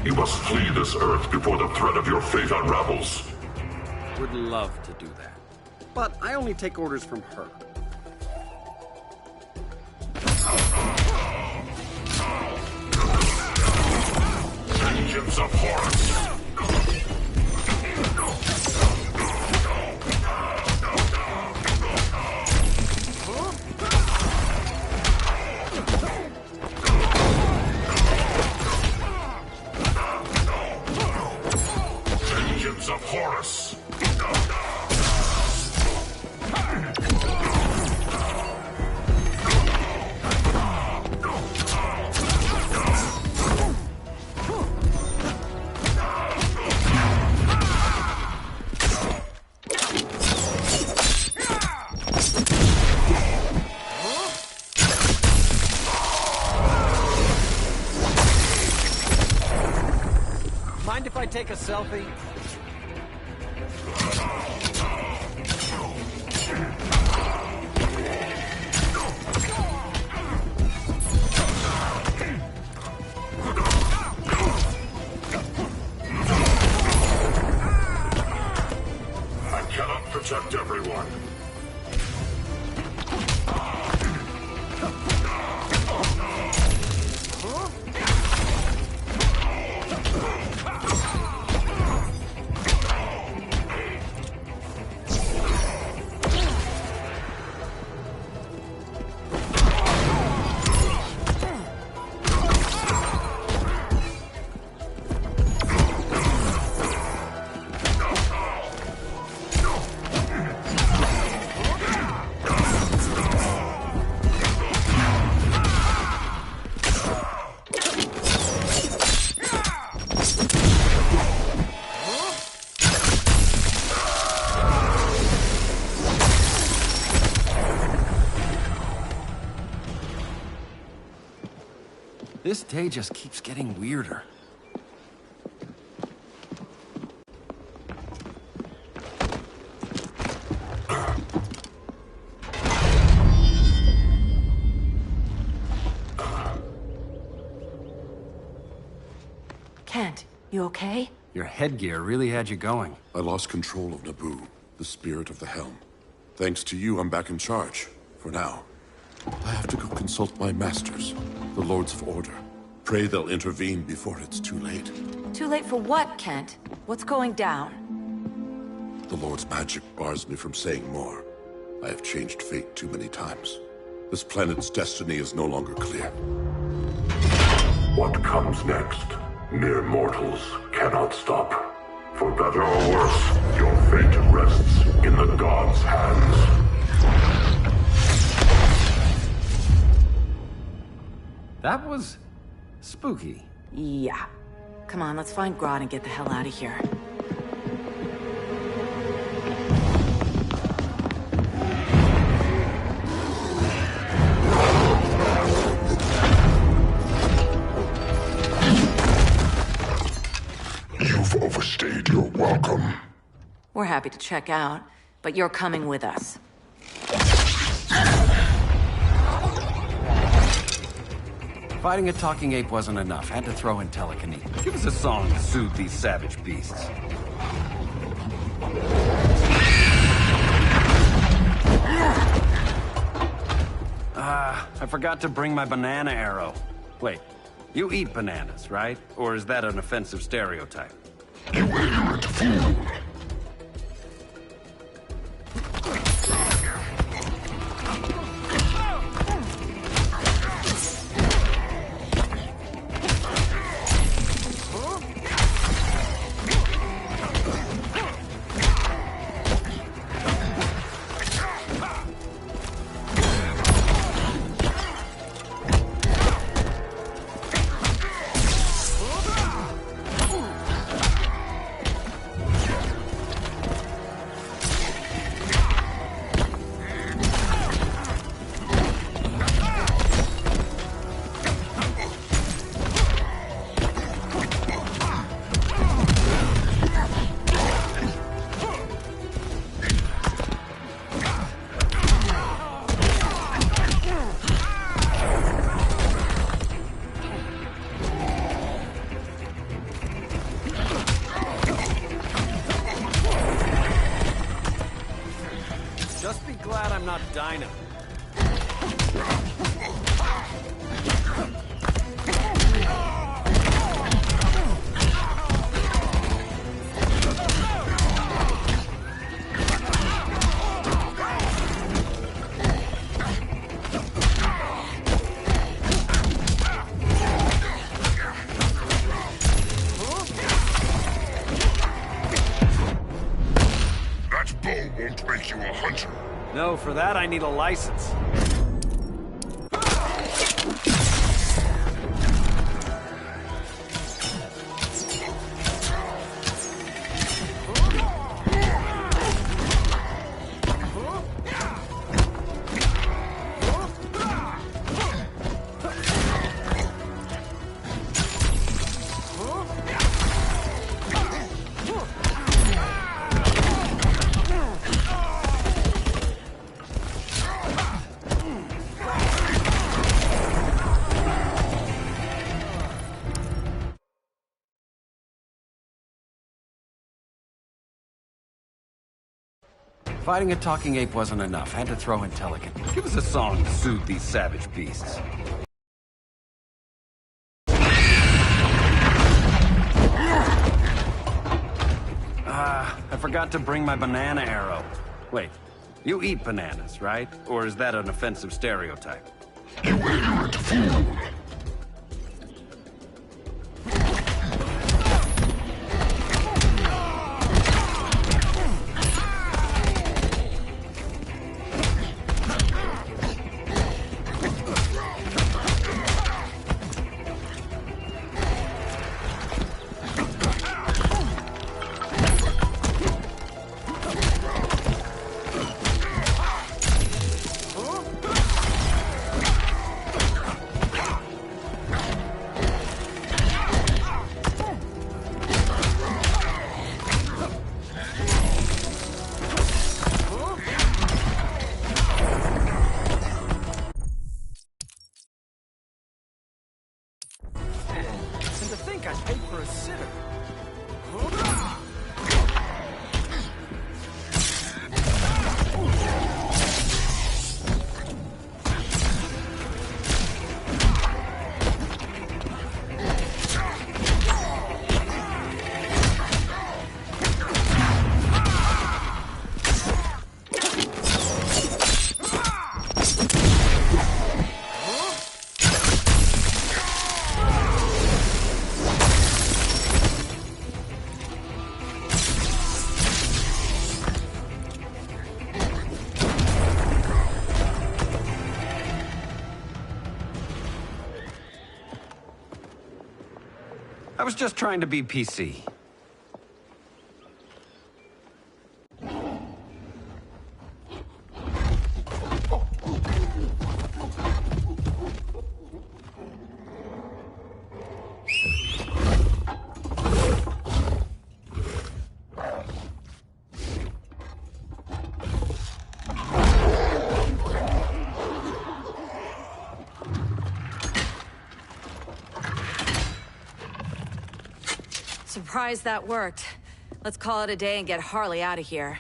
you must flee this Earth before the threat of your fate unravels. Would love to do that. But I only take orders from her. Vengeance of Horus! Vengeance of Horus! Mind if I take a selfie? I cannot protect everyone. This day just keeps getting weirder. Kent, you okay? Your headgear really had you going. I lost control of Naboo, the spirit of the helm. Thanks to you, I'm back in charge. For now. I have to go consult my masters, the Lords of Order. Pray they'll intervene before it's too late. Too late for what, Kent? What's going down? The Lord's magic bars me from saying more. I have changed fate too many times. This planet's destiny is no longer clear. What comes next, mere mortals cannot stop. For better or worse, your fate rests in the gods' hands. That was spooky. Yeah. Come on, let's find Grodd and get the hell out of here. You've overstayed your welcome. We're happy to check out, but you're coming with us. Fighting a talking ape wasn't enough. Had to throw in telekinesis. Give us a song to soothe these savage beasts. I forgot to bring my banana arrow. Wait, you eat bananas, right? Or is that an offensive stereotype? You ignorant fool! behind him. That bow won't make you a hunter. No, for that I need a license. Fighting a talking ape wasn't enough. Had to throw in Telican. Give us a song to soothe these savage beasts. I forgot to bring my banana arrow. Wait, you eat bananas, right? Or is that an offensive stereotype? You ignorant fool! I paid for a sitter. I was just trying to be PC. Surprised that worked. Let's call it a day and get Harley out of here.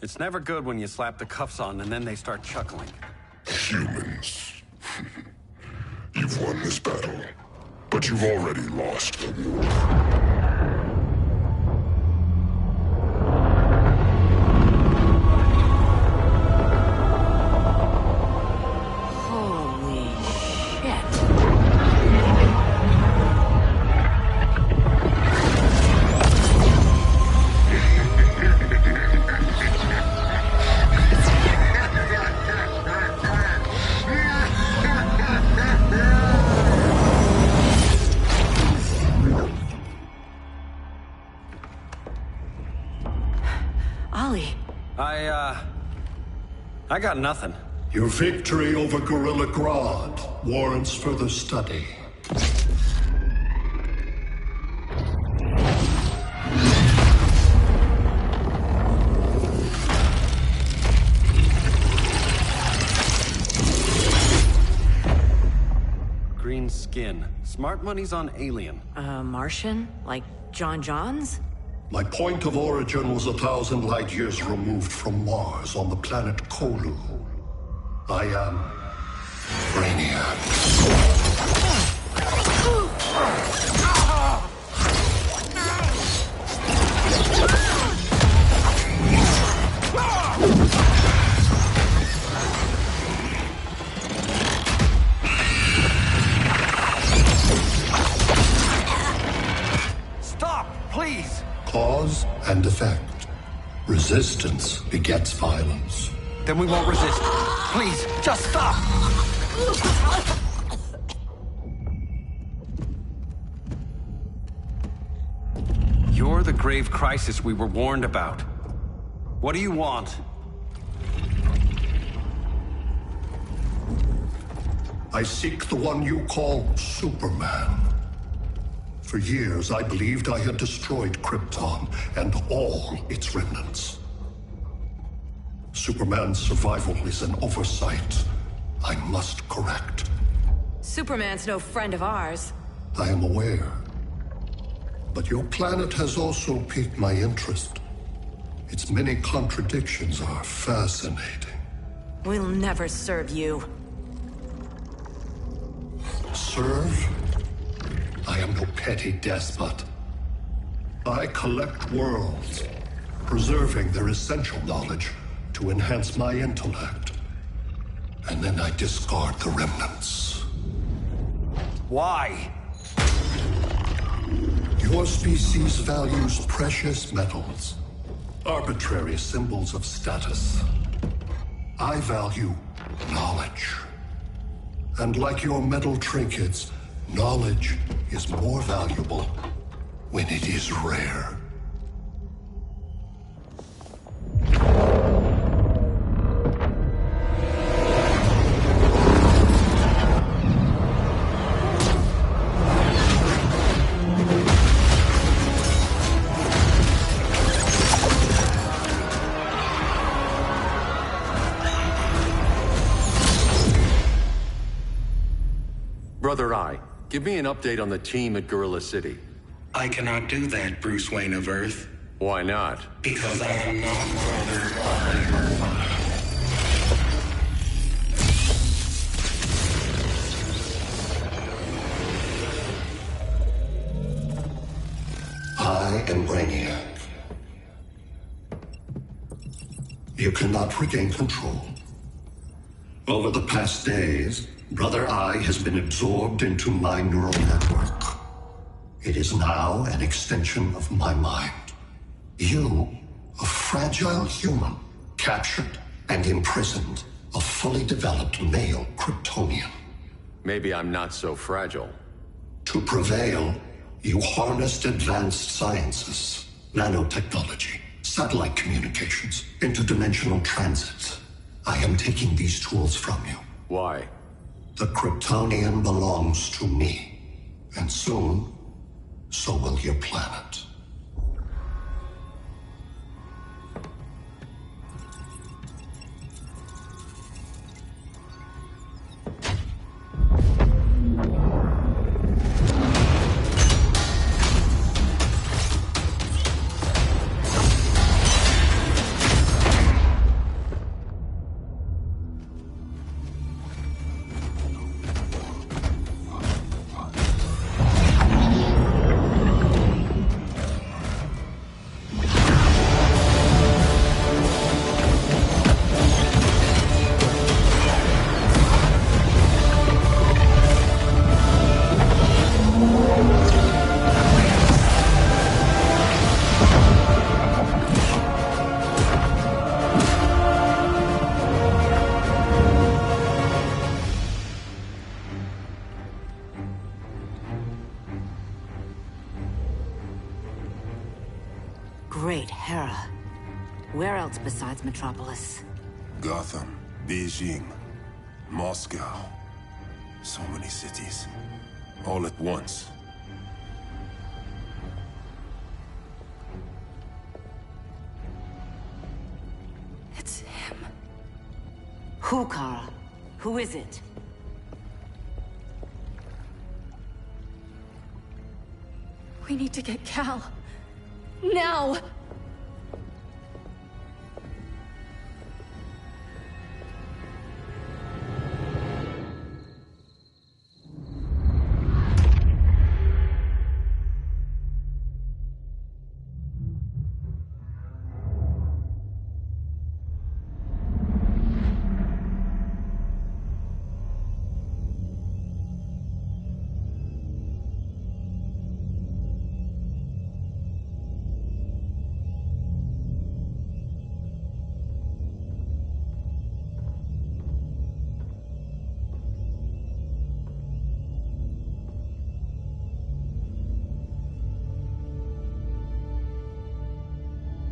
It's never good when you slap the cuffs on and then they start chuckling. Humans. You've won this battle, but you've already lost the war. I got nothing. Your victory over Gorilla Grodd warrants further study. Green skin. Smart money's on alien. Martian? Like John Johns? My point of origin was 1,000 light years removed from Mars on the planet Kolu. I am Brainiac. Stop, please! Cause and effect. Resistance begets violence. Then we won't resist. Please, just stop! You're the grave crisis we were warned about. What do you want? I seek the one you call Superman. For years, I believed I had destroyed Krypton and all its remnants. Superman's survival is an oversight I must correct. Superman's no friend of ours. I am aware. But your planet has also piqued my interest. Its many contradictions are fascinating. We'll never serve you. Serve? I am no petty despot. I collect worlds, preserving their essential knowledge to enhance my intellect. And then I discard the remnants. Why? Your species values precious metals, arbitrary symbols of status. I value knowledge. And like your metal trinkets, knowledge is more valuable when it is rare. Brother Eye, give me an update on the team at Gorilla City. I cannot do that, Bruce Wayne of Earth. Why not? Because I am not Brother Eye. I am Brainiac. You cannot regain control. Over the past days, Brother Eye has been absorbed into my neural network. It is now an extension of my mind. You, a fragile human, captured and imprisoned a fully developed male Kryptonian. Maybe I'm not so fragile. To prevail, you harnessed advanced sciences, nanotechnology, satellite communications, interdimensional transit. I am taking these tools from you. Why? The Kryptonian belongs to me. And soon, so will your planet. Great Hera. Where else besides Metropolis? Gotham, Beijing, Moscow. So many cities. All at once. It's him. Who, Kara? Who is it? We need to get Cal. Now!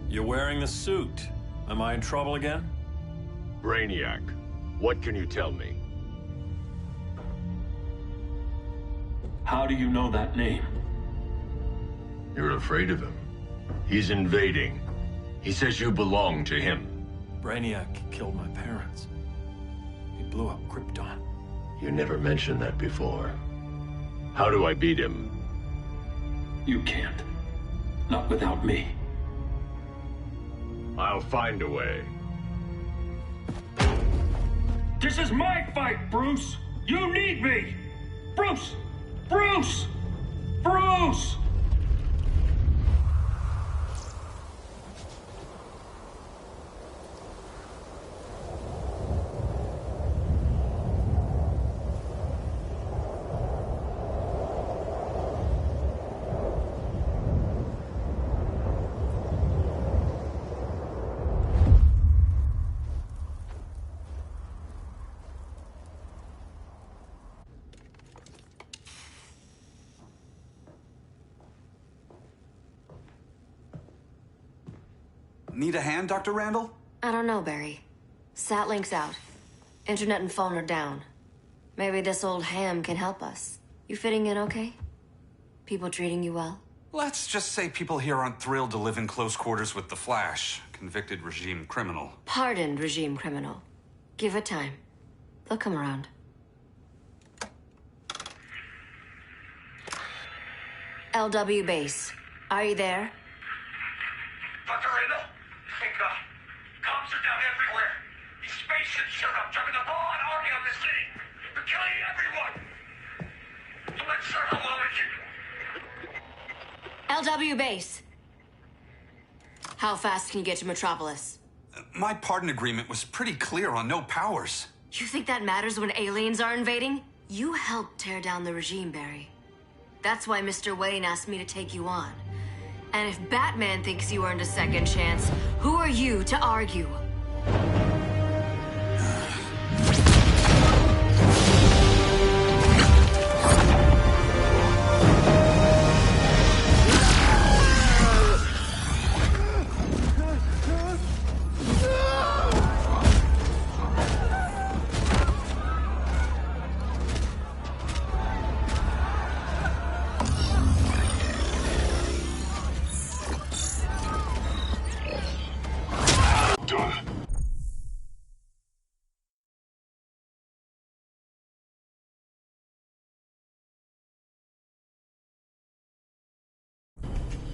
You're wearing the suit. Am I in trouble again? Brainiac, what can you tell me? How do you know that name? You're afraid of him. He's invading. He says you belong to him. Brainiac killed my parents. He blew up Krypton. You never mentioned that before. How do I beat him? You can't. Not without me. I'll find a way. This is my fight, Bruce! You need me! Bruce! Bruce! Bruce! Need a hand, Dr. Randall? I don't know, Barry. Satlink's out. Internet and phone are down. Maybe this old ham can help us. You fitting in okay? People treating you well? Let's just say people here aren't thrilled to live in close quarters with the Flash, convicted regime criminal. Pardoned regime criminal. Give it time. They'll come around. LW base. Are you there? Dr. Randall? Cops are down everywhere. These spaceships showed up, driving the ball and army on the city. They're killing everyone. So let's start a LW base. How fast can you get to Metropolis? My pardon agreement was pretty clear on no powers. You think that matters when aliens are invading? You helped tear down the regime, Barry. That's why Mr. Wayne asked me to take you on. And if Batman thinks you earned a second chance, who are you to argue?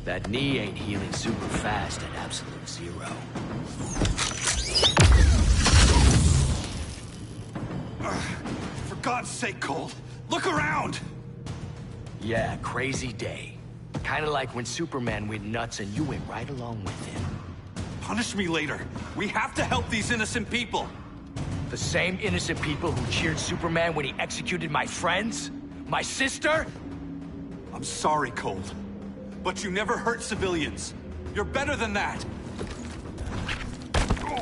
That knee ain't healing super fast at absolute zero. For God's sake, Cole, look around! Yeah, crazy day. Kinda like when Superman went nuts and you went right along with him. Punish me later. We have to help these innocent people. The same innocent people who cheered Superman when he executed my friends? My sister? I'm sorry, Cole. But you never hurt civilians. You're better than that.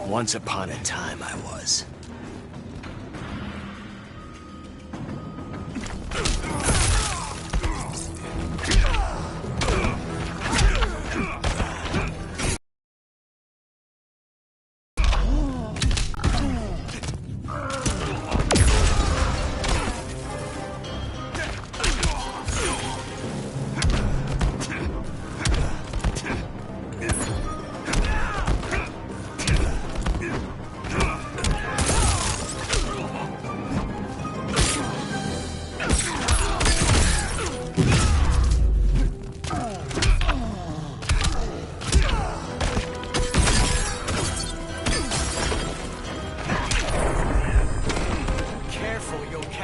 Once upon a time, I was.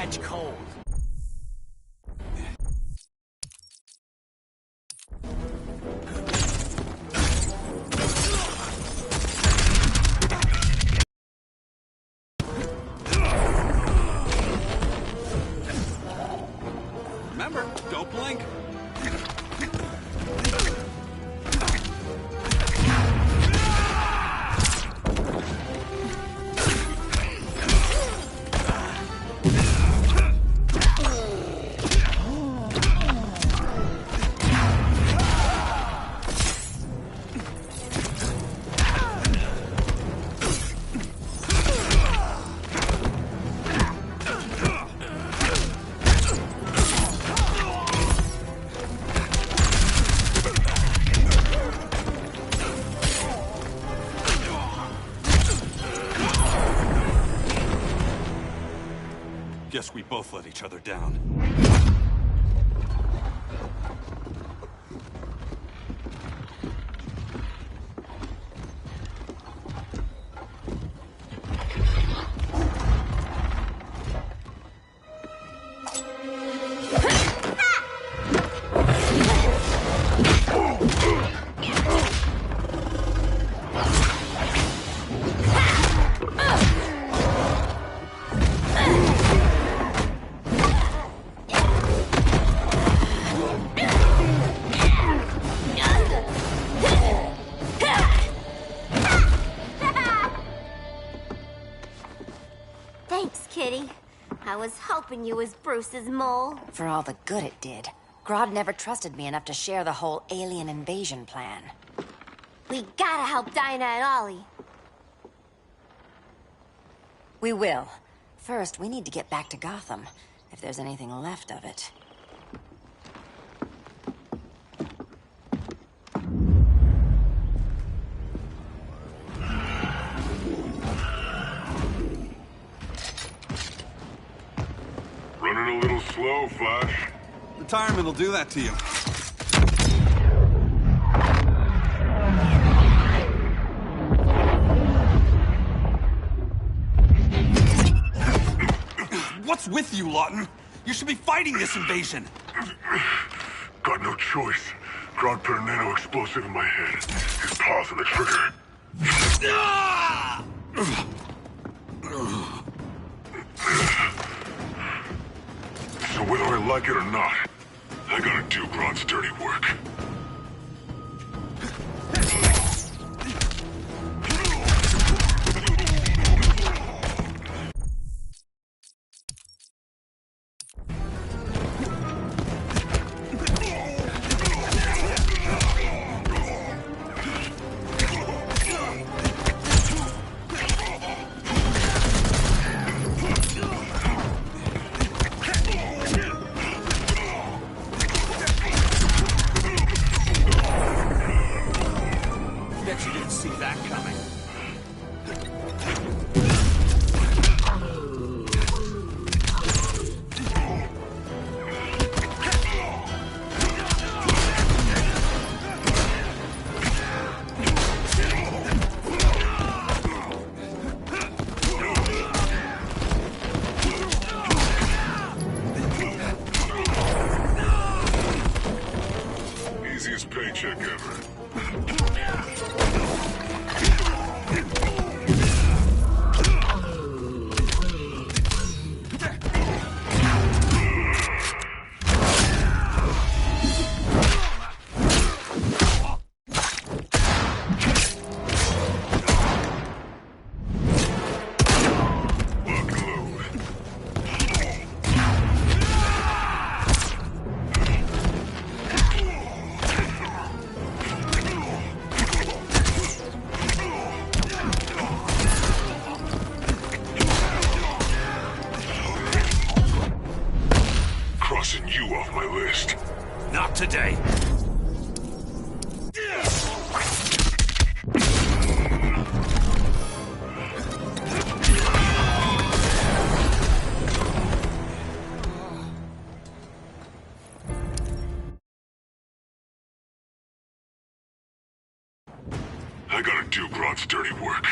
catch cold. Remember, don't blink. Guess we both let each other down. Thanks, Kitty. I was hoping you was Bruce's mole. For all the good it did. Grodd never trusted me enough to share the whole alien invasion plan. We gotta help Dinah and Ollie. We will. First, we need to get back to Gotham, if there's anything left of it. Running a little slow, Flash. Retirement will do that to you. What's with you, Lawton? You should be fighting this invasion. Got no choice. Grodd put a nano explosive in my head. His paws on the trigger. So whether I like it or not, I gotta do Grodd's dirty work. Bet you didn't see that coming. Easiest paycheck ever. Crossing you off my list. Not today. I gotta do Grodd's dirty work.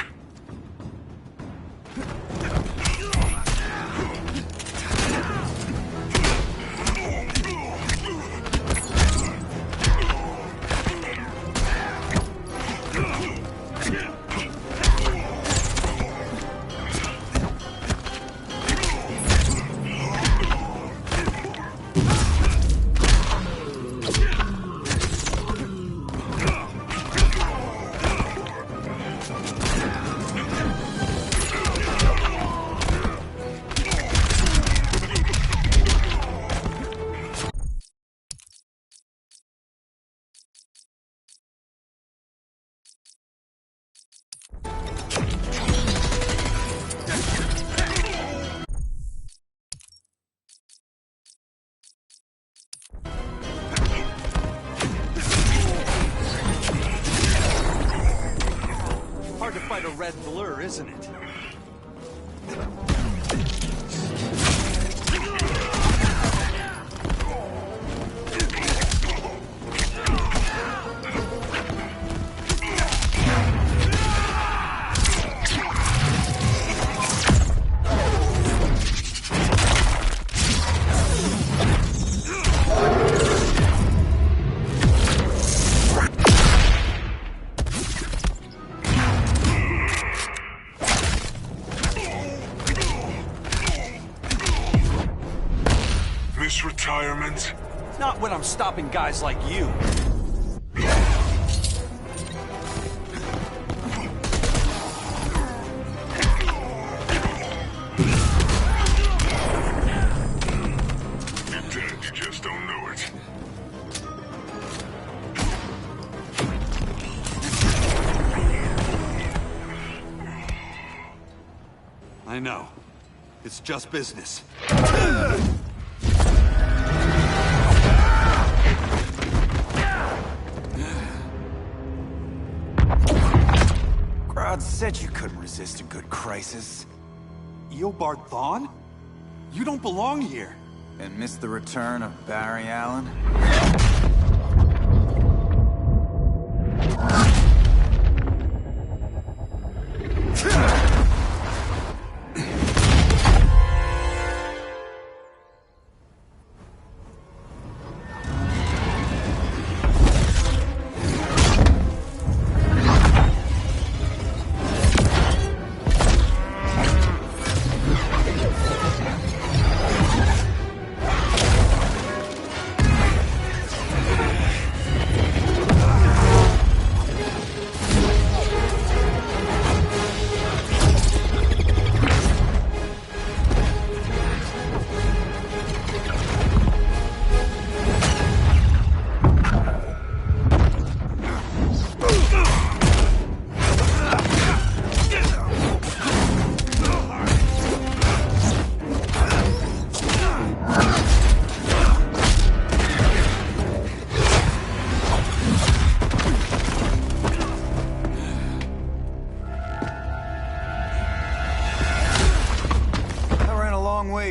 red blur, isn't it? Retirement? Not when I'm stopping guys like you. You're dead, you just don't know it. I know. It's just business. Grodd said you couldn't resist a good crisis. Eobard Thawne? You don't belong here. And miss the return of Barry Allen?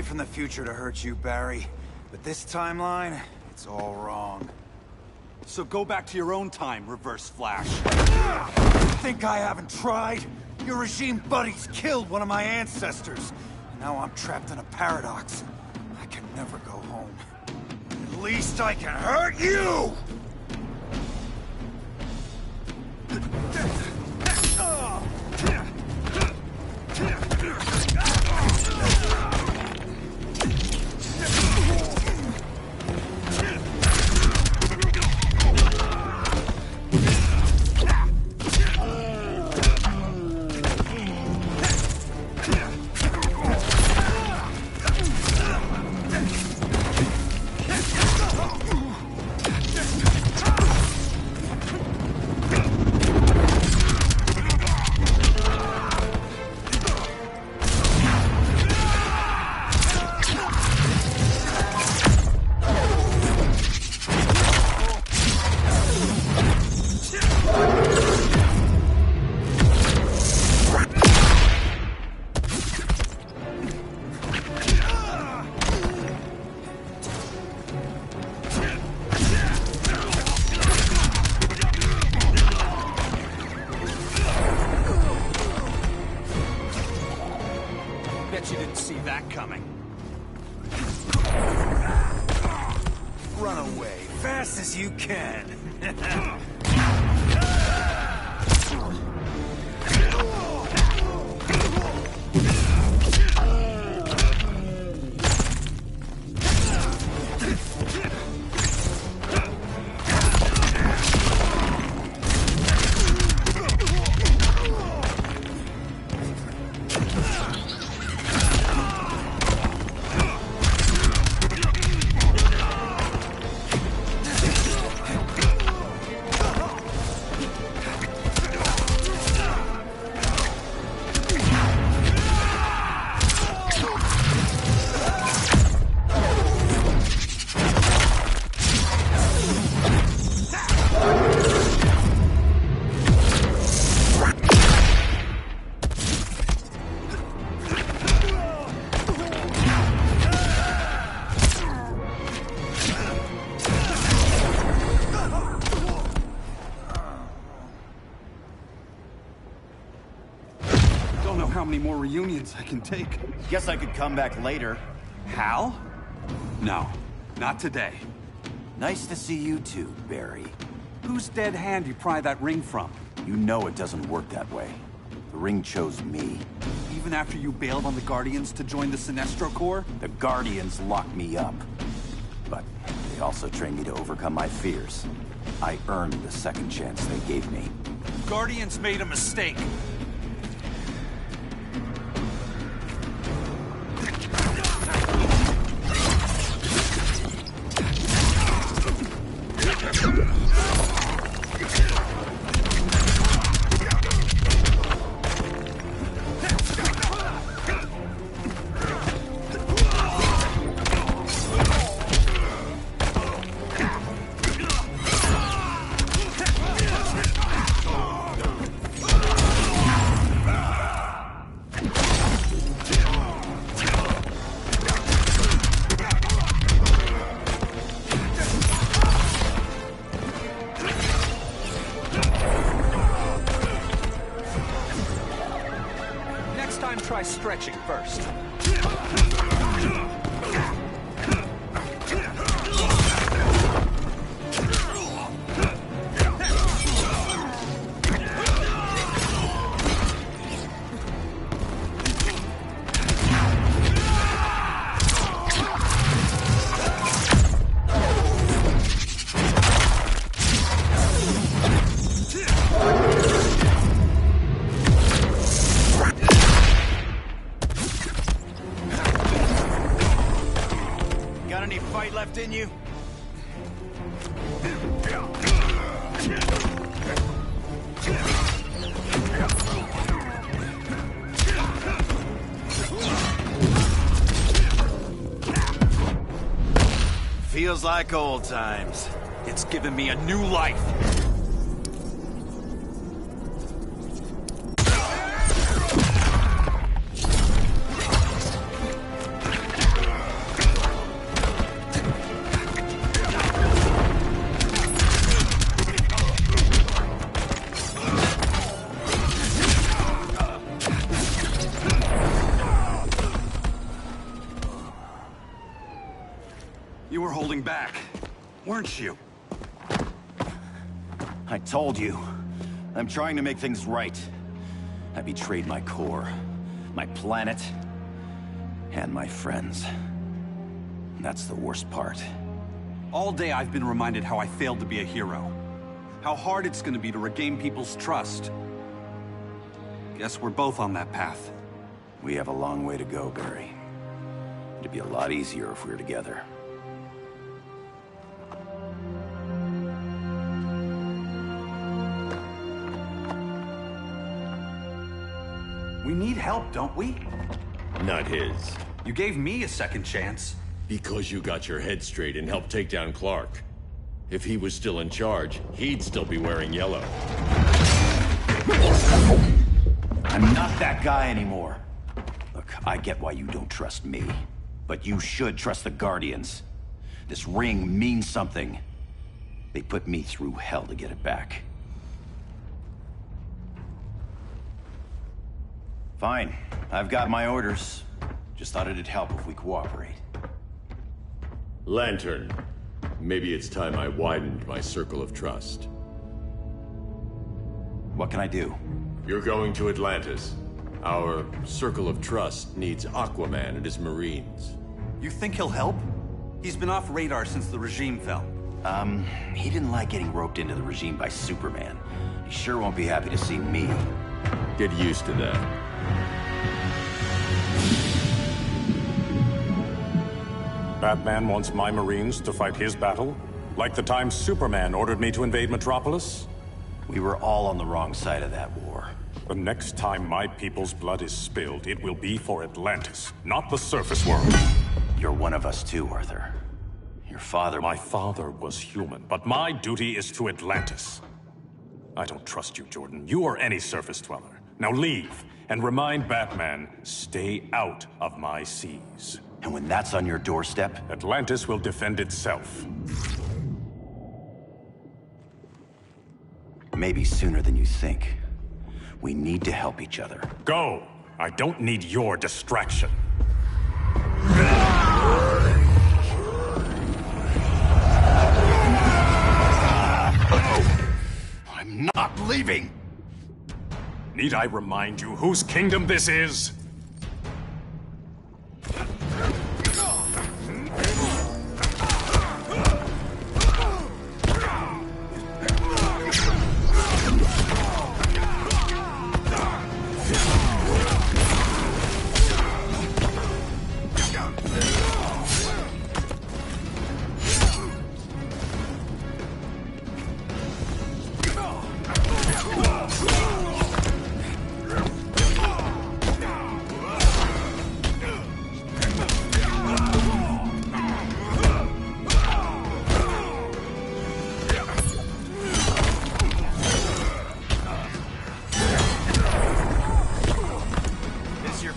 From the future to hurt you, Barry. But this timeline, it's all wrong. So go back to your own time, Reverse Flash. Think I haven't tried? Your regime buddies killed one of my ancestors. And now I'm trapped in a paradox. I can never go home. At least I can hurt you! Bet you didn't see that coming. Run away, fast as you can. reunions I can take. Guess I could come back later. Hal? No, not today. Nice to see you too, Barry. Whose dead hand you pry that ring from? You know it doesn't work that way. The ring chose me. Even after you bailed on the Guardians to join the Sinestro Corps? The Guardians locked me up. But they also trained me to overcome my fears. I earned the second chance they gave me. Guardians made a mistake. Try stretching first. Left in you? Feels like old times. It's given me a new life. You were holding back, weren't you? I told you. I'm trying to make things right. I betrayed my core, my planet, and my friends. And that's the worst part. All day I've been reminded how I failed to be a hero. How hard it's gonna be to regain people's trust. Guess we're both on that path. We have a long way to go, Barry. It'd be a lot easier if we were together. We need help, don't we? Not his. You gave me a second chance. Because you got your head straight and helped take down Clark. If he was still in charge, he'd still be wearing yellow. I'm not that guy anymore. Look, I get why you don't trust me. But you should trust the Guardians. This ring means something. They put me through hell to get it back. Fine. I've got my orders. Just thought it'd help if we cooperate. Lantern. Maybe it's time I widened my circle of trust. What can I do? You're going to Atlantis. Our circle of trust needs Aquaman and his Marines. You think he'll help? He's been off radar since the regime fell. He didn't like getting roped into the regime by Superman. He sure won't be happy to see me. Get used to that. Batman wants my Marines to fight his battle? Like the time Superman ordered me to invade Metropolis? We were all on the wrong side of that war. The next time my people's blood is spilled, it will be for Atlantis, not the surface world. You're one of us too, Arthur. Your father... My father was human, but my duty is to Atlantis. I don't trust you, Jordan. You or any surface dweller. Now leave, and remind Batman, stay out of my seas. And when that's on your doorstep? Atlantis will defend itself. Maybe sooner than you think. We need to help each other. Go! I don't need your distraction. I'm not leaving! Need I remind you whose kingdom this is?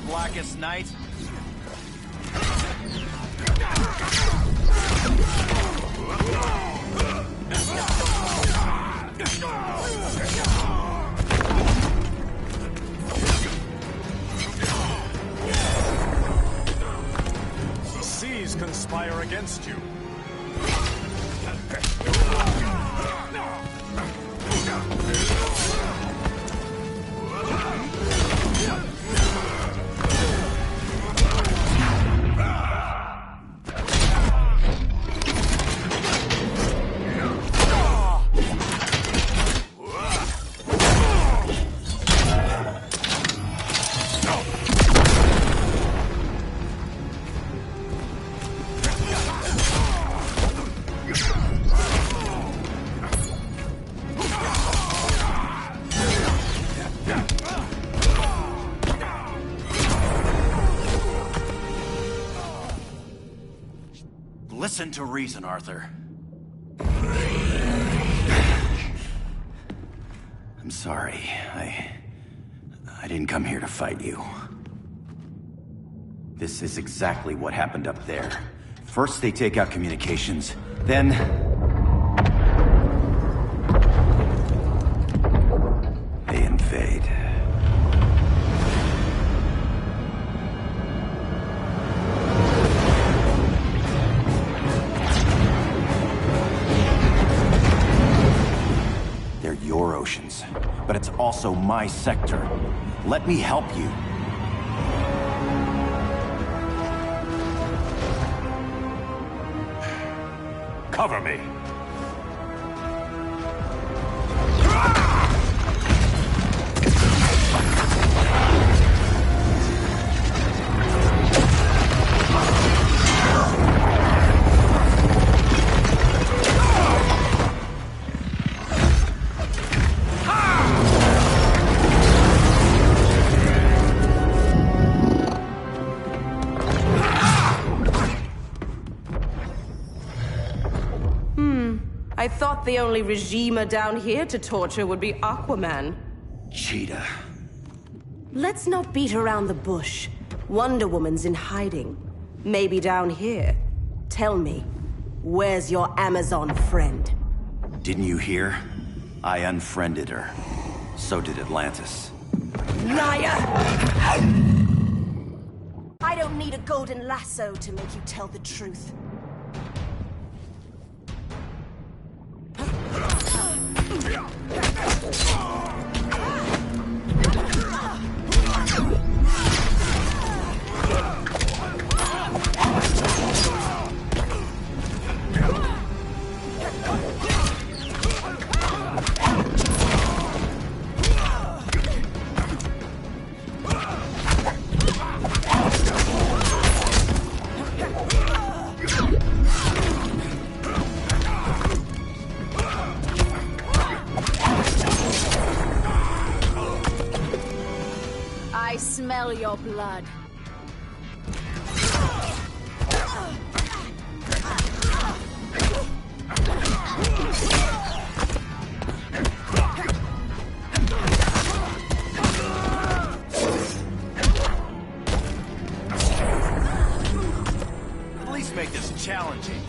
Blackest night? The seas conspire against you. Listen to reason, Arthur. I'm sorry. I didn't come here to fight you. This is exactly what happened up there. First they take out communications, then... they invade. They're your oceans, but it's also my sector. Let me help you. Cover me. I thought the only regimer down here to torture would be Aquaman. Cheetah. Let's not beat around the bush. Wonder Woman's in hiding. Maybe down here. Tell me, where's your Amazon friend? Didn't you hear? I unfriended her. So did Atlantis. Liar! I don't need a golden lasso to make you tell the truth. I smell your blood. At least make this challenging.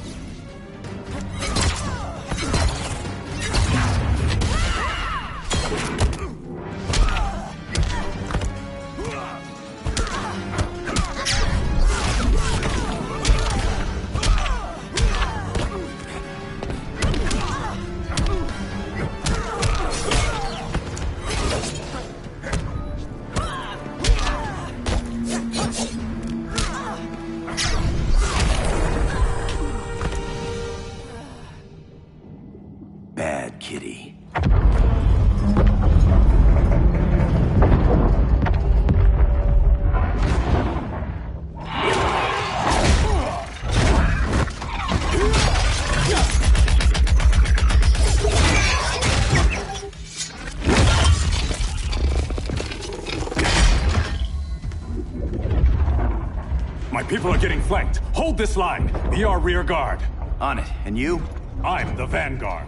My people are getting flanked. Hold this line. Be our rear guard. On it. And you? I'm the vanguard.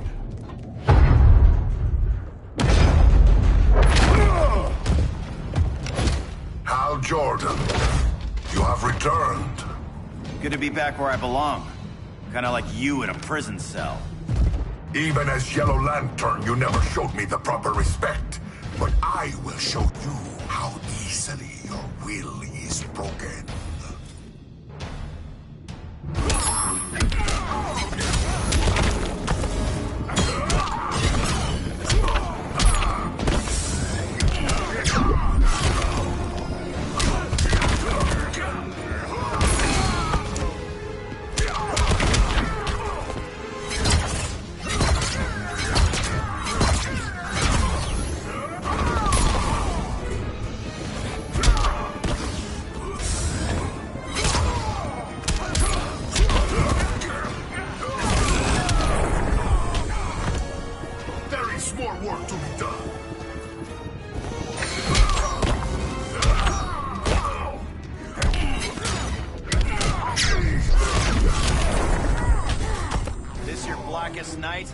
Hal Jordan, you have returned. Good to be back where I belong. Kinda like you in a prison cell. Even as Yellow Lantern, you never showed me the proper respect. But I will show you how easily your will is broken. Night?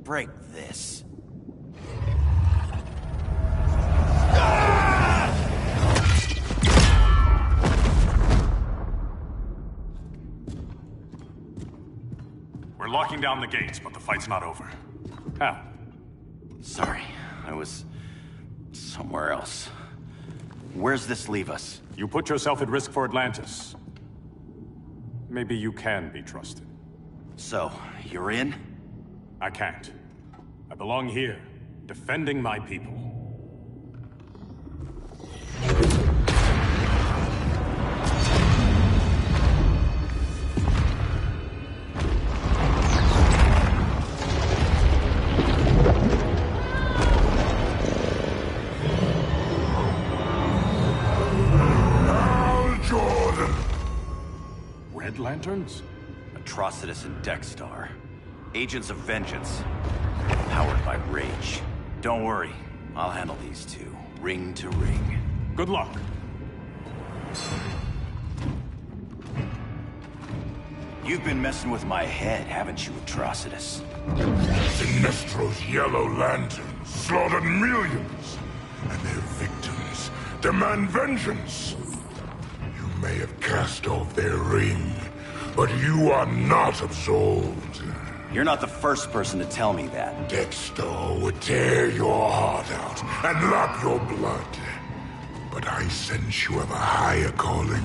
Break this. We're locking down the gates, but the fight's not over. Hal. Sorry, I was somewhere else. Where's this leave us? You put yourself at risk for Atlantis. Maybe you can be trusted. So, you're in? I can't. I belong here, defending my people. Hal Jordan! Red Lanterns? Atrocitus and Dexstar. Agents of Vengeance. Powered by rage. Don't worry, I'll handle these two, ring to ring. Good luck. You've been messing with my head, haven't you, Atrocitus? Sinestro's Yellow Lanterns slaughtered millions, and their victims demand vengeance. You may have cast off their ring, but you are not absolved. You're not the first person to tell me that. Dexter would tear your heart out and lap your blood. But I sense you have a higher calling.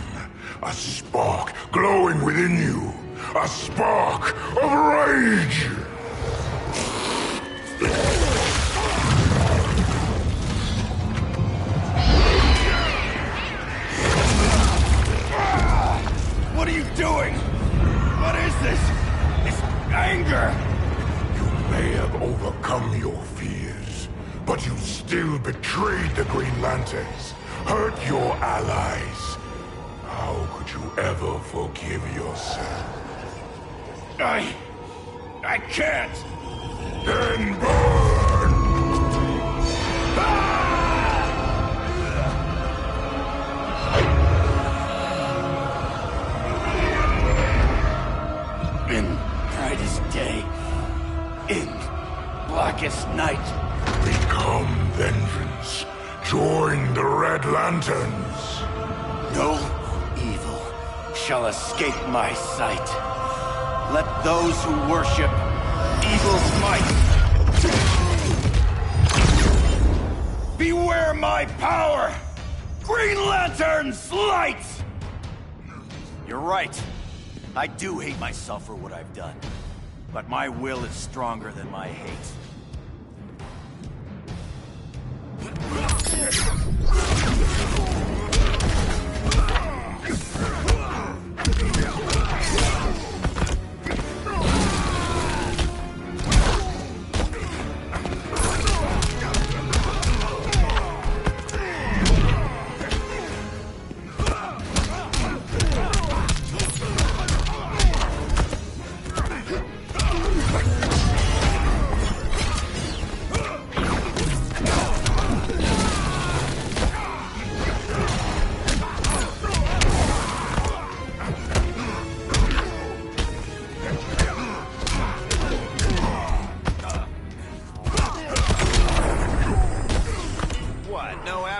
A spark glowing within you. A spark of rage! What are you doing? What is this? It's anger! You may have overcome your fears, but you still betrayed the Green Lanterns, hurt your allies. How could you ever forgive yourself? I can't! Then burn! In brightest day, in blackest night. Become vengeance. Join the Red Lanterns. No evil shall escape my sight. Let those who worship evil's might beware my power! Green Lantern's light! You're right. I do hate myself for what I've done. But my will is stronger than my hate.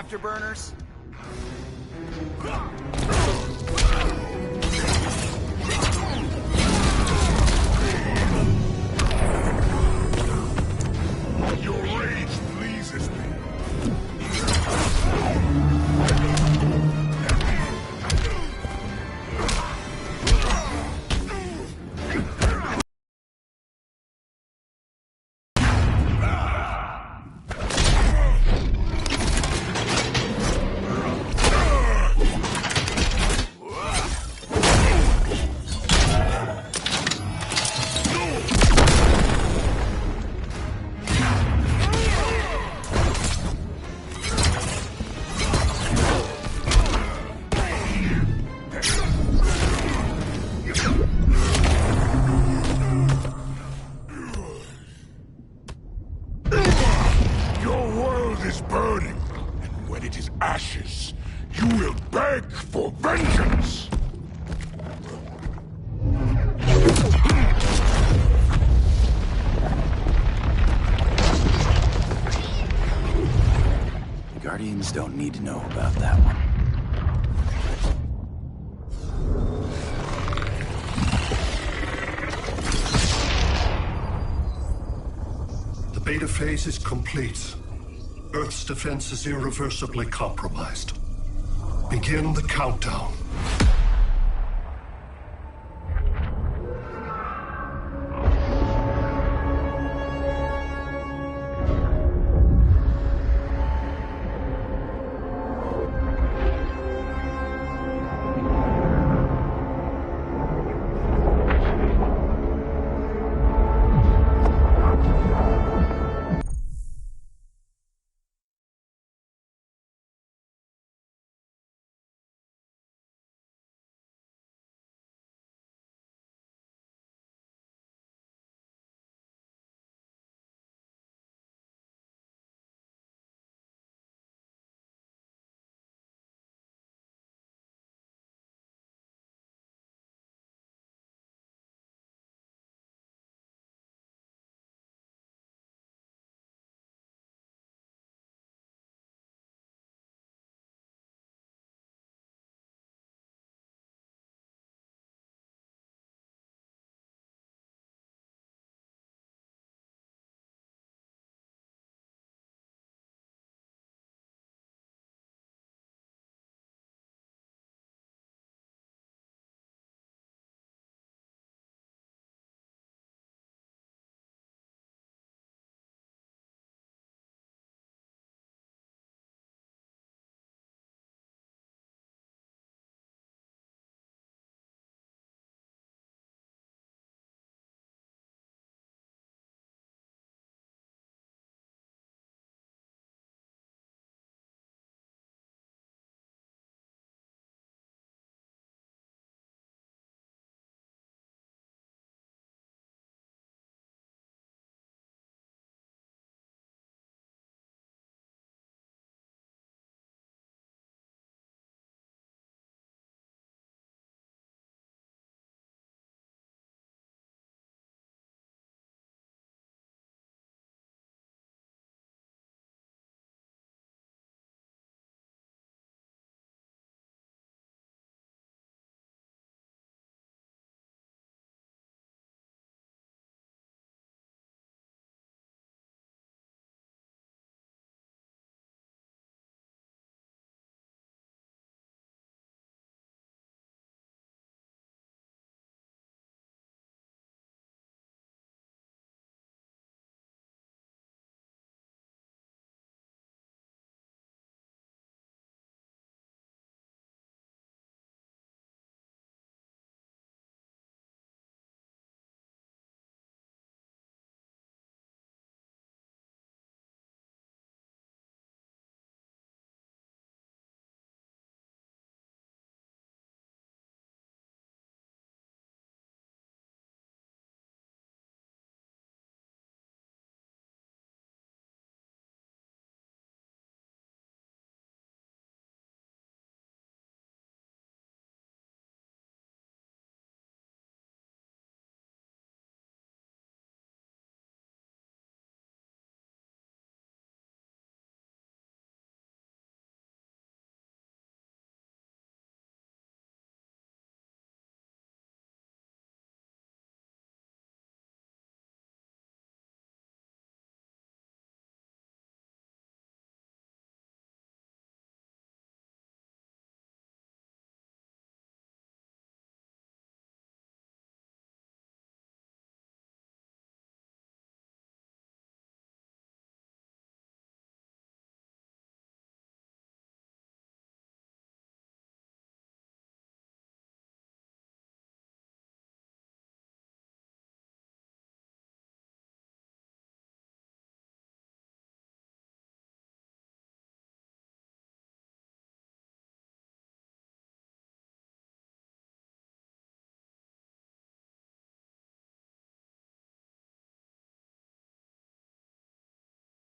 Afterburners? Your rage pleases me. Is burning, and when it is ashes, you will beg for vengeance! The Guardians don't need to know about that one. The beta phase is complete. Earth's defense is irreversibly compromised. Begin the countdown.